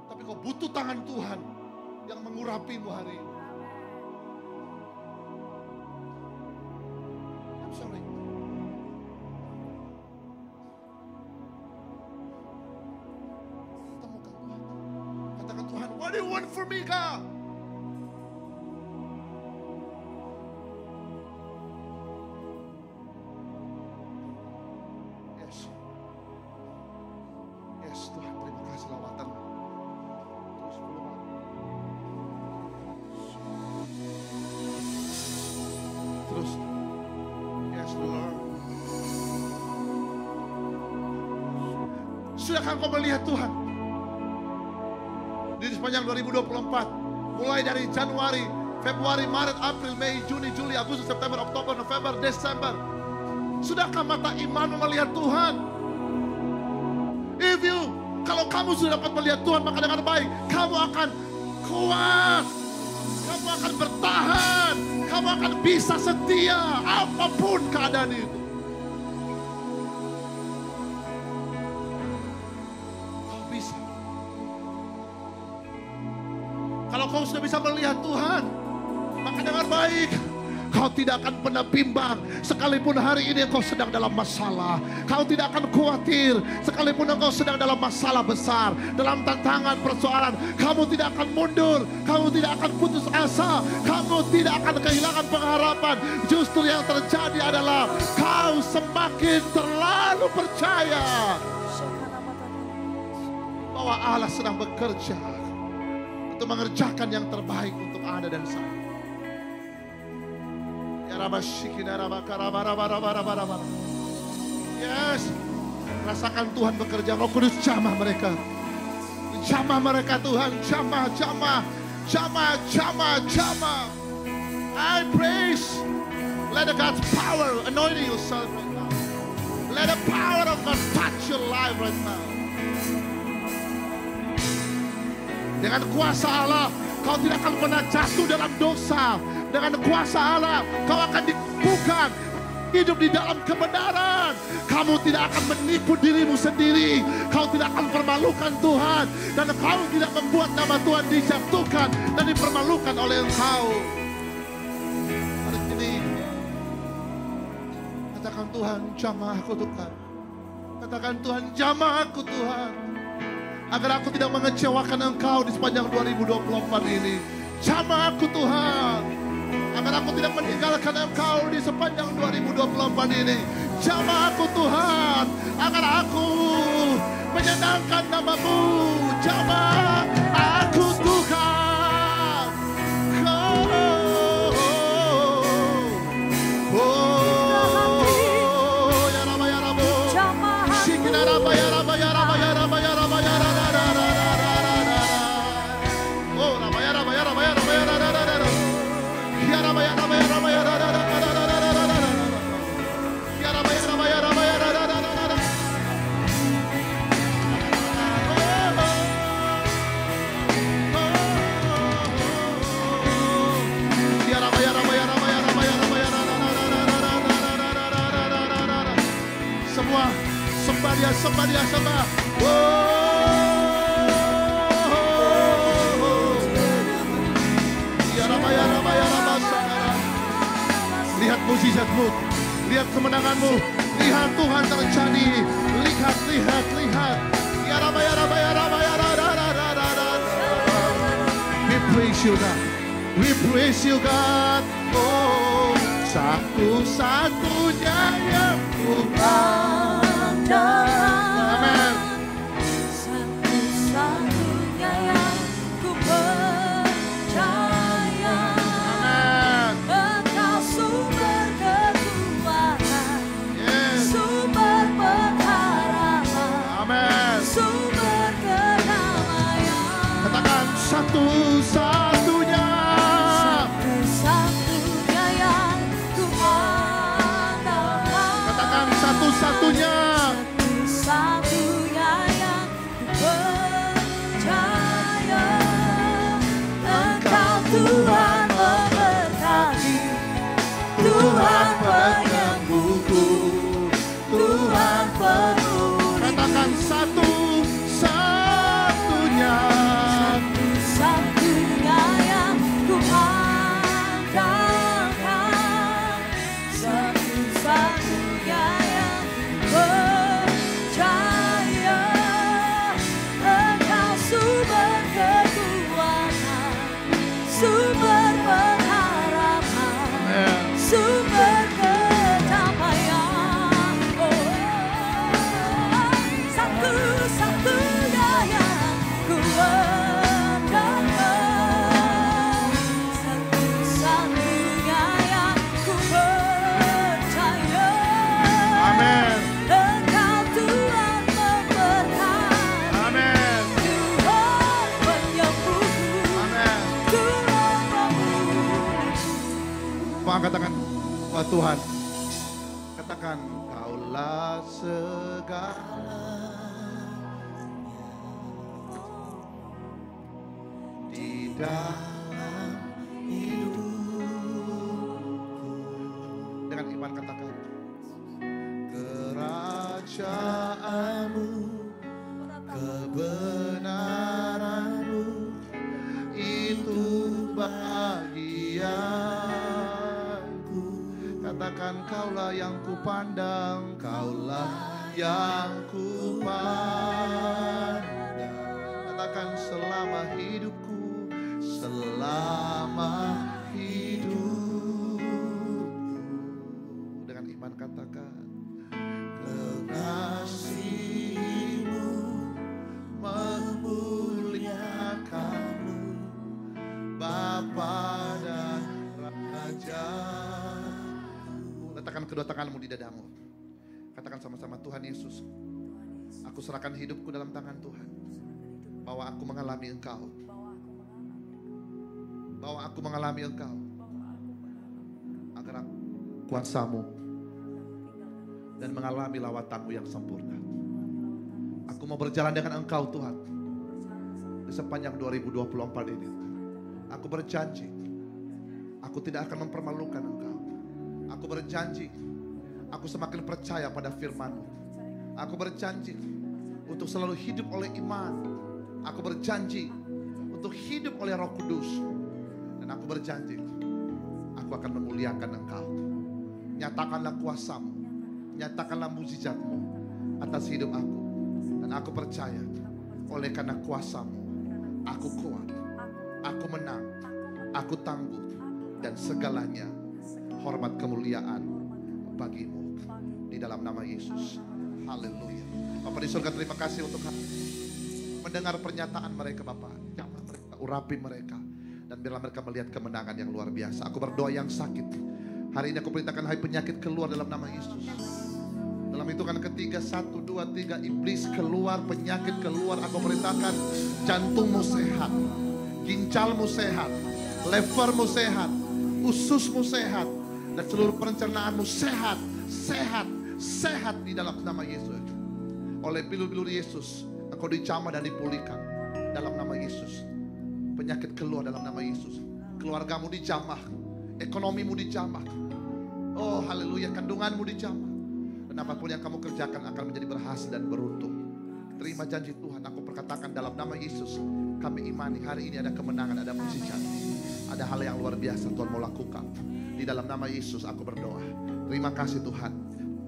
Tapi kau butuh tangan Tuhan yang mengurapimu hari ini. I'm sorry. Temukan Tuhan. Katakan, Tuhan, what do you want for me, God? Yes. Yes, Tuhan, terima kasih lawatan. Terus, yes Lord. Sudahkah kau melihat Tuhan di sepanjang 2024, mulai dari Januari, Februari, Maret, April, Mei, Juni, Juli, Agustus, September, Oktober, November, Desember? Sudahkah mata imanmu melihat Tuhan? Kalau kamu sudah dapat melihat Tuhan, maka dengan baik kamu akan kuat, kamu akan bertahan, kamu akan bisa setia apapun keadaan itu. Kau bisa. Kalau kau sudah bisa melihat Tuhan, maka dengan baik Kau tidak akan pernah bimbang sekalipun hari ini engkau sedang dalam masalah. Kau tidak akan khawatir sekalipun engkau sedang dalam masalah besar, dalam tantangan persoalan. Kamu tidak akan mundur, kamu tidak akan putus asa, kamu tidak akan kehilangan pengharapan. Justru yang terjadi adalah kau semakin terlalu percaya bahwa Allah sedang bekerja untuk mengerjakan yang terbaik untuk Anda dan saya. Yes, rasakan Tuhan bekerja. Roh Kudus jamah mereka. Jamah mereka Tuhan. Jamah. I praise. Let the God's power anointing yourself right now. Let the power of God touch your life right now. Dengan kuasa Allah, kau tidak akan pernah jatuh dalam dosa. Dengan kuasa Allah, kau akan dibuka hidup di dalam kebenaran. Kamu tidak akan menipu dirimu sendiri. Kau tidak akan permalukan Tuhan. Dan kau tidak membuat nama Tuhan dijatuhkan dan dipermalukan oleh engkau. Hari ini, katakan Tuhan, jamah aku Tuhan. Katakan Tuhan, jamah aku Tuhan. Agar aku tidak mengecewakan engkau di sepanjang 2024 ini. Jamah aku Tuhan. Agar aku tidak meninggalkan engkau di sepanjang 2024 ini. Jamah aku Tuhan. Agar aku menyenangkan namamu. Jamah aku Tuhan. Ya Rabba ya Rabba. Sikina Rabba ya Rabba ya Rabba ya Rabba ya Rabba ya Rabba. Semua sembah dia, sembah dia, sembah. Lihat mujizatmu, lihat kemenanganmu, lihat Tuhan terjadi, lihat. Ya Rabba, ya Rabba, ya Rabba, ya Rabba. We praise you God, we praise you God. Oh, satu-satunya yang ku andalkan. Amen. Satu-satunya yang ku percaya. Amen. Engkau sumber kekuatan, Yes. sumber pengharapan, Amen. sumber kedamaian. Katakan satu-satunya. Satu-satunya yang ku andalkan. Katakan satu-satunya. Satu-satunya yang ku percaya. Engkau Tuhan memberkati, Tuhan penyembuhku, Tuhan pemulihku. Katakan satu-satunya. Satu-satunya yang ku andalkan, satu-satunya yang ku percaya. Engkau sumber kekuatan, sumber pengharapan, Amen. sumber kedamaian. Satu-satunya yang ku andalkan, satu-satunya yang ku percaya. Amen. Engkau Tuhan memberkati, Amen. Tuhan penyembuhku, Amen. Tuhan pemulihku. Mau katakan, oh Tuhan. Katakan, Kaulah segala di dalam hidupku. Dengan iman katakan, kerajaanmu, kebenaranmu, itu bahagiaku. Katakan kaulah yang kupandang, kaulah yang kupandang. Katakan selama hidupku, selama hidupku. Dengan iman katakan, kekasih-Mu memuliakan-Mu, Bapa dan Raja. Letakkan kedua tanganmu di dadamu. Katakan sama-sama, Tuhan Yesus, aku serahkan hidupku dalam tangan Tuhan. Bahwa aku mengalami Engkau. Bahwa aku mengalami Engkau. Agar aku kuasa-Mu dan mengalami lawatan-Mu yang sempurna. Aku mau berjalan dengan Engkau Tuhan di sepanjang 2024 ini. Aku berjanji, aku tidak akan mempermalukan Engkau. Aku berjanji, aku semakin percaya pada firman-Mu. Aku berjanji untuk selalu hidup oleh iman. Aku berjanji untuk hidup oleh Roh Kudus. Dan aku berjanji, aku akan memuliakan Engkau. Nyatakanlah kuasa-Mu, nyatakanlah mukjizat-Mu atas hidup aku. Dan aku percaya, oleh karena kuasa-Mu, aku kuat, aku menang, aku tangguh, dan segalanya hormat kemuliaan bagi-Mu di dalam nama Yesus. Haleluya. Bapa di surga, terima kasih untuk mendengar pernyataan mereka Bapa. Jamah mereka, urapi mereka, dan biarlah mereka melihat kemenangan yang luar biasa. Aku berdoa yang sakit, hari ini aku perintahkan hai penyakit keluar dalam nama Yesus. Dalam hitungan ketiga, 1, 2, 3, iblis keluar, penyakit keluar. Aku perintahkan jantungmu sehat, ginjalmu sehat, levermu sehat, ususmu sehat, dan seluruh pencernaanmu sehat, sehat, sehat di dalam nama Yesus. Oleh bilur-bilur Yesus, engkau dijamah dan dipulihkan dalam nama Yesus. Penyakit keluar dalam nama Yesus. Keluargamu dijamah, ekonomimu dijamah. Oh haleluya, kandunganmu dijamah. Dan apapun yang kamu kerjakan akan menjadi berhasil dan beruntung. Terima janji Tuhan, aku perkatakan dalam nama Yesus. Kami imani hari ini ada kemenangan, ada mukjizat. Ada hal yang luar biasa Tuhan mau lakukan. Di dalam nama Yesus aku berdoa. Terima kasih Tuhan.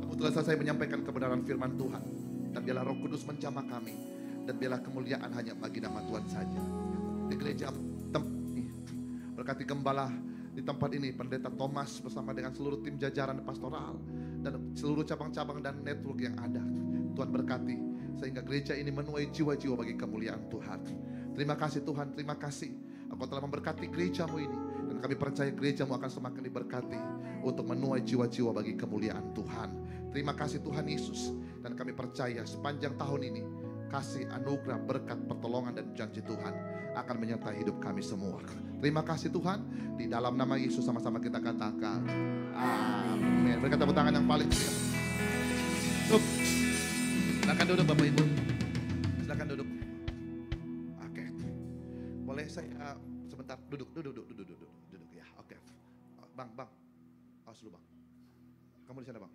Kamu telah selesai menyampaikan kebenaran firman Tuhan. Dan biarlah Roh Kudus menjamah kami. Dan biarlah kemuliaan hanya bagi nama Tuhan saja. Di gereja tempat ini, berkati gembala di tempat ini, Pendeta Thomas bersama dengan seluruh tim jajaran pastoral. Dan seluruh cabang-cabang dan network yang ada. Tuhan berkati. Sehingga gereja ini menuai jiwa-jiwa bagi kemuliaan Tuhan. Terima kasih Tuhan, terima kasih. Engkau telah memberkati gerejamu ini. Dan kami percaya gerejamu akan semakin diberkati untuk menuai jiwa-jiwa bagi kemuliaan Tuhan. Terima kasih Tuhan Yesus. Dan kami percaya sepanjang tahun ini kasih, anugerah, berkat, pertolongan dan janji Tuhan akan menyertai hidup kami semua. Terima kasih Tuhan. Di dalam nama Yesus sama-sama kita katakan amin. Berikan tepuk tangan yang paling meriah. Silakan duduk Bapak Ibu. Silakan duduk. Oke. Boleh saya sebentar duduk ya. Oke. Bang. Awas dulu Bang. Kamu di sana Bang.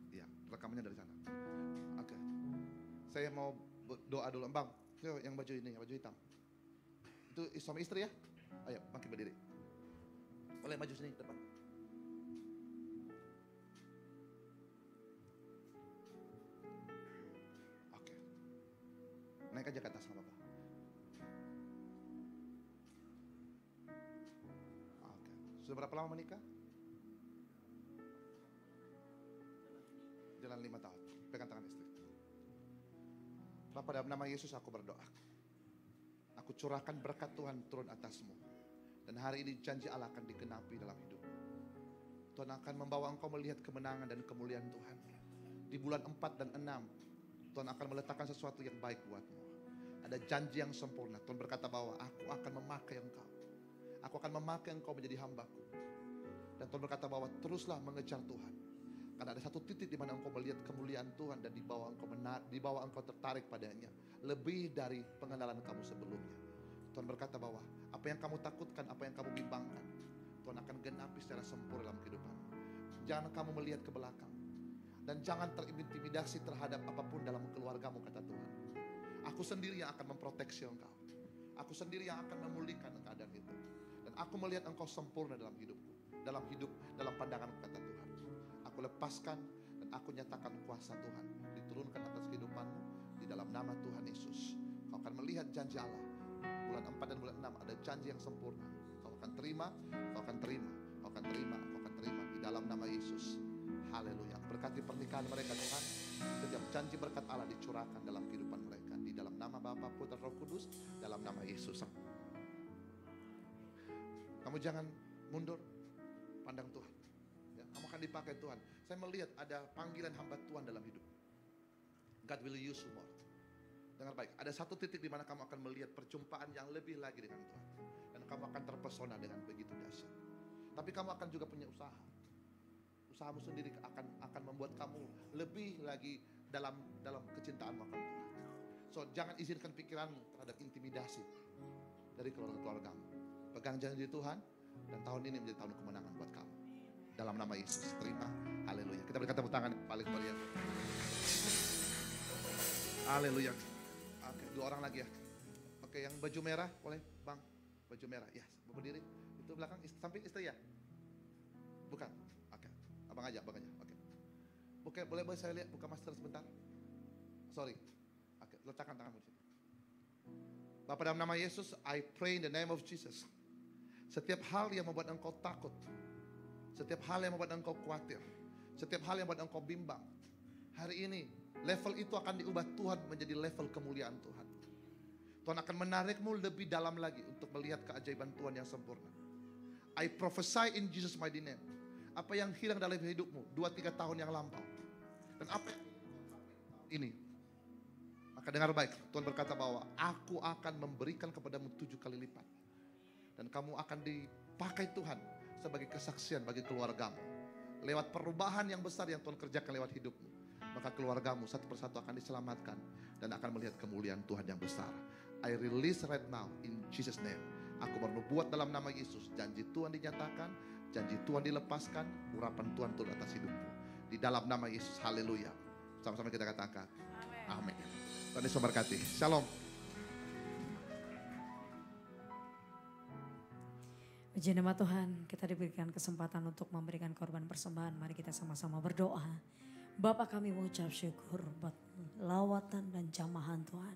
Iya, rekamannya dari sana. Oke. Saya mau doa dulu Bang. Yang baju ini, yang baju hitam. Itu suami istri ya? Ayo, makin berdiri. Boleh maju sini depan. Oke. Naik aja ke atas sama Bapak. Oke. Sudah berapa lama menikah? Jalan 5 tahun. Pegang tangan istri. Bapak, dalam nama Yesus aku berdoa. Aku curahkan berkat Tuhan turun atasmu. Dan hari ini janji Allah akan digenapi dalam hidup. Tuhan akan membawa engkau melihat kemenangan dan kemuliaan Tuhan. Di bulan 4 dan 6, Tuhan akan meletakkan sesuatu yang baik buatmu. Ada janji yang sempurna. Tuhan berkata bahwa aku akan memakai engkau. Aku akan memakai engkau menjadi hambaku. Dan Tuhan berkata bahwa teruslah mengejar Tuhan. Karena ada satu titik di mana engkau melihat kemuliaan Tuhan dan dibawa engkau tertarik padanya. Lebih dari pengenalan kamu sebelumnya. Tuhan berkata bahwa apa yang kamu takutkan, apa yang kamu bimbangkan, Tuhan akan genapi secara sempurna dalam kehidupanmu. Jangan kamu melihat ke belakang. Dan jangan terintimidasi terhadap apapun dalam keluargamu, kata Tuhan. Aku sendiri yang akan memproteksi engkau. Aku sendiri yang akan memulihkan keadaan itu. Dan aku melihat engkau sempurna dalam hidupku. dalam hidup, dalam pandangan kata Tuhan. Aku lepaskan dan aku nyatakan kuasa Tuhan diturunkan atas kehidupanmu di dalam nama Tuhan Yesus. Kau akan melihat janji Allah. Bulan 4 dan bulan 6 ada janji yang sempurna. Kau akan terima, kau akan terima, kau akan terima, kau akan terima di dalam nama Yesus. Haleluya. Berkati pernikahan mereka Tuhan. Setiap janji berkat Allah dicurahkan dalam kehidupan mereka. Di dalam nama Bapa, Putra, Roh Kudus. Dalam nama Yesus. Kamu jangan mundur. Pandang Tuhan. Ya, kamu akan dipakai Tuhan. Saya melihat ada panggilan hamba Tuhan dalam hidup. God will use you more. Dengar baik. Ada satu titik di mana kamu akan melihat perjumpaan yang lebih lagi dengan Tuhan. Dan kamu akan terpesona dengan begitu dahsyat. Tapi kamu akan juga punya usaha. Usahamu sendiri akan membuat kamu lebih lagi dalam kecintaan akan Tuhan. So jangan izinkan pikiranmu terhadap intimidasi dari keluarga-keluargamu. Pegang janji Tuhan dan tahun ini menjadi tahun kemenangan buat kamu. Dalam nama Yesus, terima. Haleluya. Kita berikan tepuk tangan paling meriah. Haleluya. Oke, 2 orang lagi ya. Oke, yang baju merah boleh, Bang. Baju merah. Ya, berdiri. Itu belakang samping istri ya? Bukan. Oke. Abang aja. Oke, boleh saya lihat buka masker sebentar? Sorry. Oke, letakkan tanganmu di situ. Bapa dalam nama Yesus, I pray in the name of Jesus. Setiap hal yang membuat engkau takut, setiap hal yang membuat engkau khawatir, setiap hal yang membuat engkau bimbang, hari ini level itu akan diubah Tuhan menjadi level kemuliaan Tuhan. Tuhan akan menarikmu lebih dalam lagi untuk melihat keajaiban Tuhan yang sempurna. I prophesy in Jesus mighty name. Apa yang hilang dalam hidupmu 2-3 tahun yang lampau, dan apa ini, maka dengar baik. Tuhan berkata bahwa aku akan memberikan kepadamu 7 kali lipat. Dan kamu akan dipakai Tuhan sebagai kesaksian bagi keluargamu. Lewat perubahan yang besar yang Tuhan kerjakan lewat hidupmu, maka keluargamu satu persatu akan diselamatkan dan akan melihat kemuliaan Tuhan yang besar. I release right now in Jesus name. Aku bernubuat dalam nama Yesus. Janji Tuhan dinyatakan, janji Tuhan dilepaskan, urapan Tuhan turun atas hidupmu. Di dalam nama Yesus, haleluya. Sama-sama kita katakan, amin. Tuhan Yesus memberkati. Shalom. Puji nama Tuhan, kita diberikan kesempatan untuk memberikan korban persembahan. Mari kita sama-sama berdoa. Bapa, kami mengucap syukur buat lawatan dan jamahan Tuhan.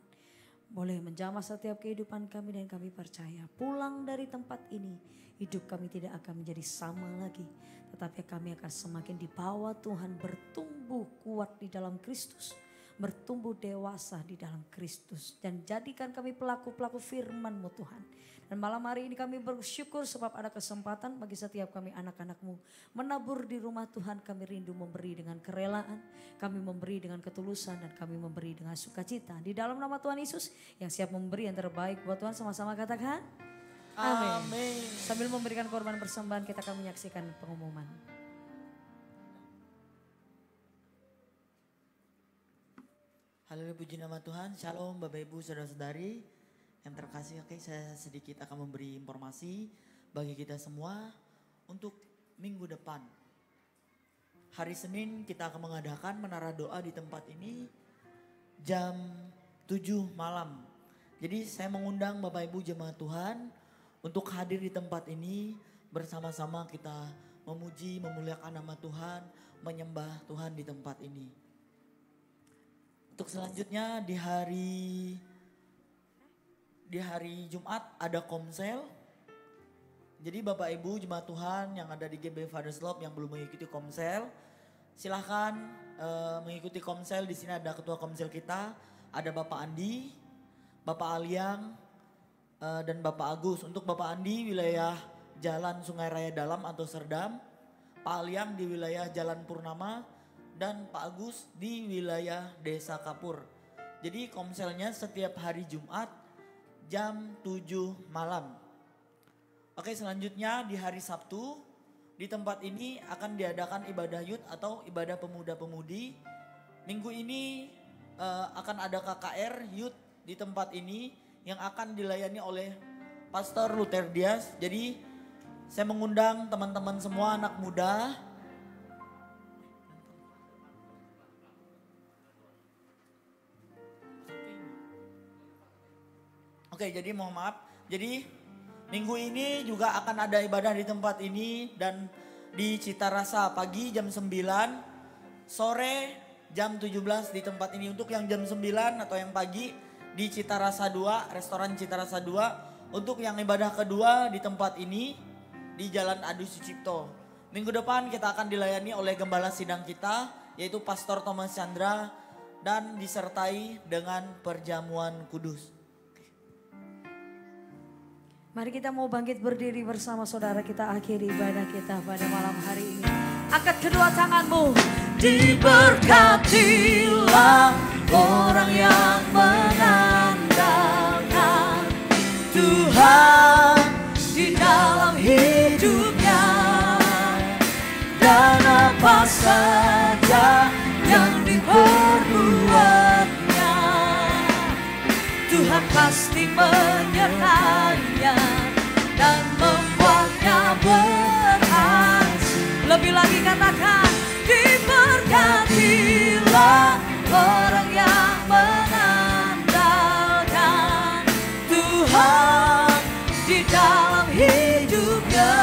Boleh menjamah setiap kehidupan kami dan kami percaya pulang dari tempat ini hidup kami tidak akan menjadi sama lagi. Tetapi kami akan semakin dibawa Tuhan bertumbuh kuat di dalam Kristus. Bertumbuh dewasa di dalam Kristus. Dan jadikan kami pelaku-pelaku firman-Mu Tuhan. Dan malam hari ini kami bersyukur sebab ada kesempatan bagi setiap kami anak-anak-Mu. Menabur di rumah Tuhan, kami rindu memberi dengan kerelaan. Kami memberi dengan ketulusan dan kami memberi dengan sukacita. Di dalam nama Tuhan Yesus yang siap memberi yang terbaik buat Tuhan, sama-sama katakan amin. Sambil memberikan korban persembahan kita akan menyaksikan pengumuman. Haleluya, puji nama Tuhan. Shalom Bapak Ibu Saudara-saudari yang terkasih. Oke, saya sedikit akan memberi informasi bagi kita semua untuk minggu depan. Hari Senin kita akan mengadakan menara doa di tempat ini jam 7 malam. Jadi saya mengundang Bapak Ibu jemaat Tuhan untuk hadir di tempat ini bersama-sama kita memuji, memuliakan nama Tuhan, menyembah Tuhan di tempat ini. Untuk selanjutnya di hari Jumat ada komsel. Jadi Bapak Ibu jemaat Tuhan yang ada di GB Father's Love yang belum mengikuti komsel, silahkan mengikuti komsel. Di sini ada ketua komsel kita, ada Bapak Andi, Bapak Aliang, dan Bapak Agus. Untuk Bapak Andi wilayah Jalan Sungai Raya Dalam atau Serdam, Pak Aliang di wilayah Jalan Purnama, dan Pak Agus di wilayah Desa Kapur. Jadi komselnya setiap hari Jumat jam 7 malam. Oke, selanjutnya di hari Sabtu di tempat ini akan diadakan ibadah youth atau ibadah pemuda-pemudi. Minggu ini akan ada KKR youth di tempat ini yang akan dilayani oleh Pastor Luther Dias. Jadi saya mengundang teman-teman semua anak muda. Oke, jadi mohon maaf. Jadi Minggu ini juga akan ada ibadah di tempat ini dan di Citarasa pagi jam 9, sore jam 17 di tempat ini. Untuk yang jam 9 atau yang pagi di Citarasa 2, restoran Citarasa 2. Untuk yang ibadah kedua di tempat ini di Jalan Adi Sucipto. Minggu depan kita akan dilayani oleh gembala sidang kita yaitu Pastor Thomas Chandra dan disertai dengan perjamuan kudus. Mari kita mau bangkit berdiri bersama saudara, kita akhiri ibadah kita pada malam hari ini. Angkat kedua tanganmu. Diberkatilah orang yang mengandalkan Tuhan di dalam hidupnya. Dan apa saja yang diperbuatnya, Tuhan pasti menyertainya dan membuatnya berhasil. Lebih lagi katakan, diberkatilah orang yang mengandalkan Tuhan di dalam hidupnya.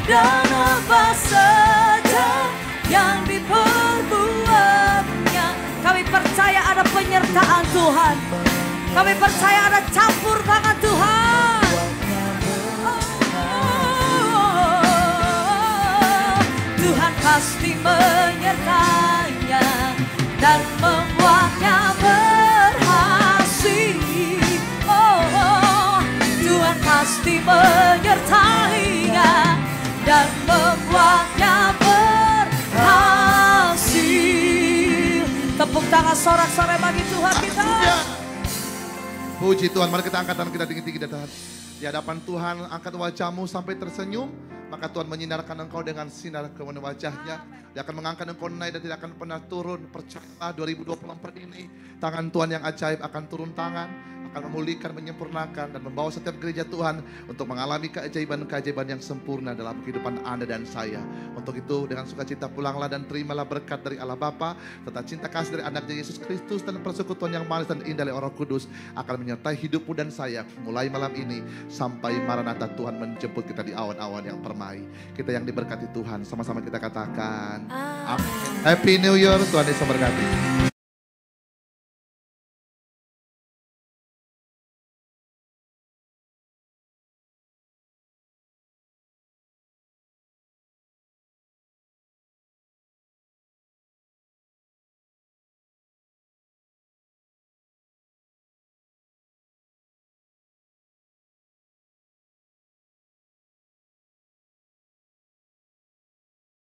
Dan apa saja yang diperbuatnya, kami percaya ada penyertaan Tuhan. Kami percaya ada campur tangan Tuhan. Tuhan pasti menyertainya dan membuatnya berhasil. Tuhan pasti menyertainya dan membuatnya berhasil. Tepuk tangan sorak-sorai bagi Tuhan kita. Puji Tuhan, mari kita angkat tangan kita tinggi-tinggi di hadapan Tuhan. Angkat wajahmu sampai tersenyum. Maka Tuhan menyinarkan engkau dengan sinar kemuliaan wajahnya. Dia akan mengangkat engkau naik dan tidak akan pernah turun. Percayalah 2024 ini tangan Tuhan yang ajaib akan turun tangan. Akan memulihkan, menyempurnakan dan membawa setiap gereja Tuhan untuk mengalami keajaiban-keajaiban yang sempurna dalam kehidupan Anda dan saya. Untuk itu dengan sukacita pulanglah dan terimalah berkat dari Allah Bapa, serta cinta kasih dari anaknya Yesus Kristus dan persekutuan yang manis dan indah dari Roh Kudus akan menyertai hidupmu dan saya mulai malam ini sampai Maranatha Tuhan menjemput kita di awan-awan yang permai. Kita yang diberkati Tuhan, sama-sama kita katakan amin. Happy New Year, Tuhan Yesus memberkati.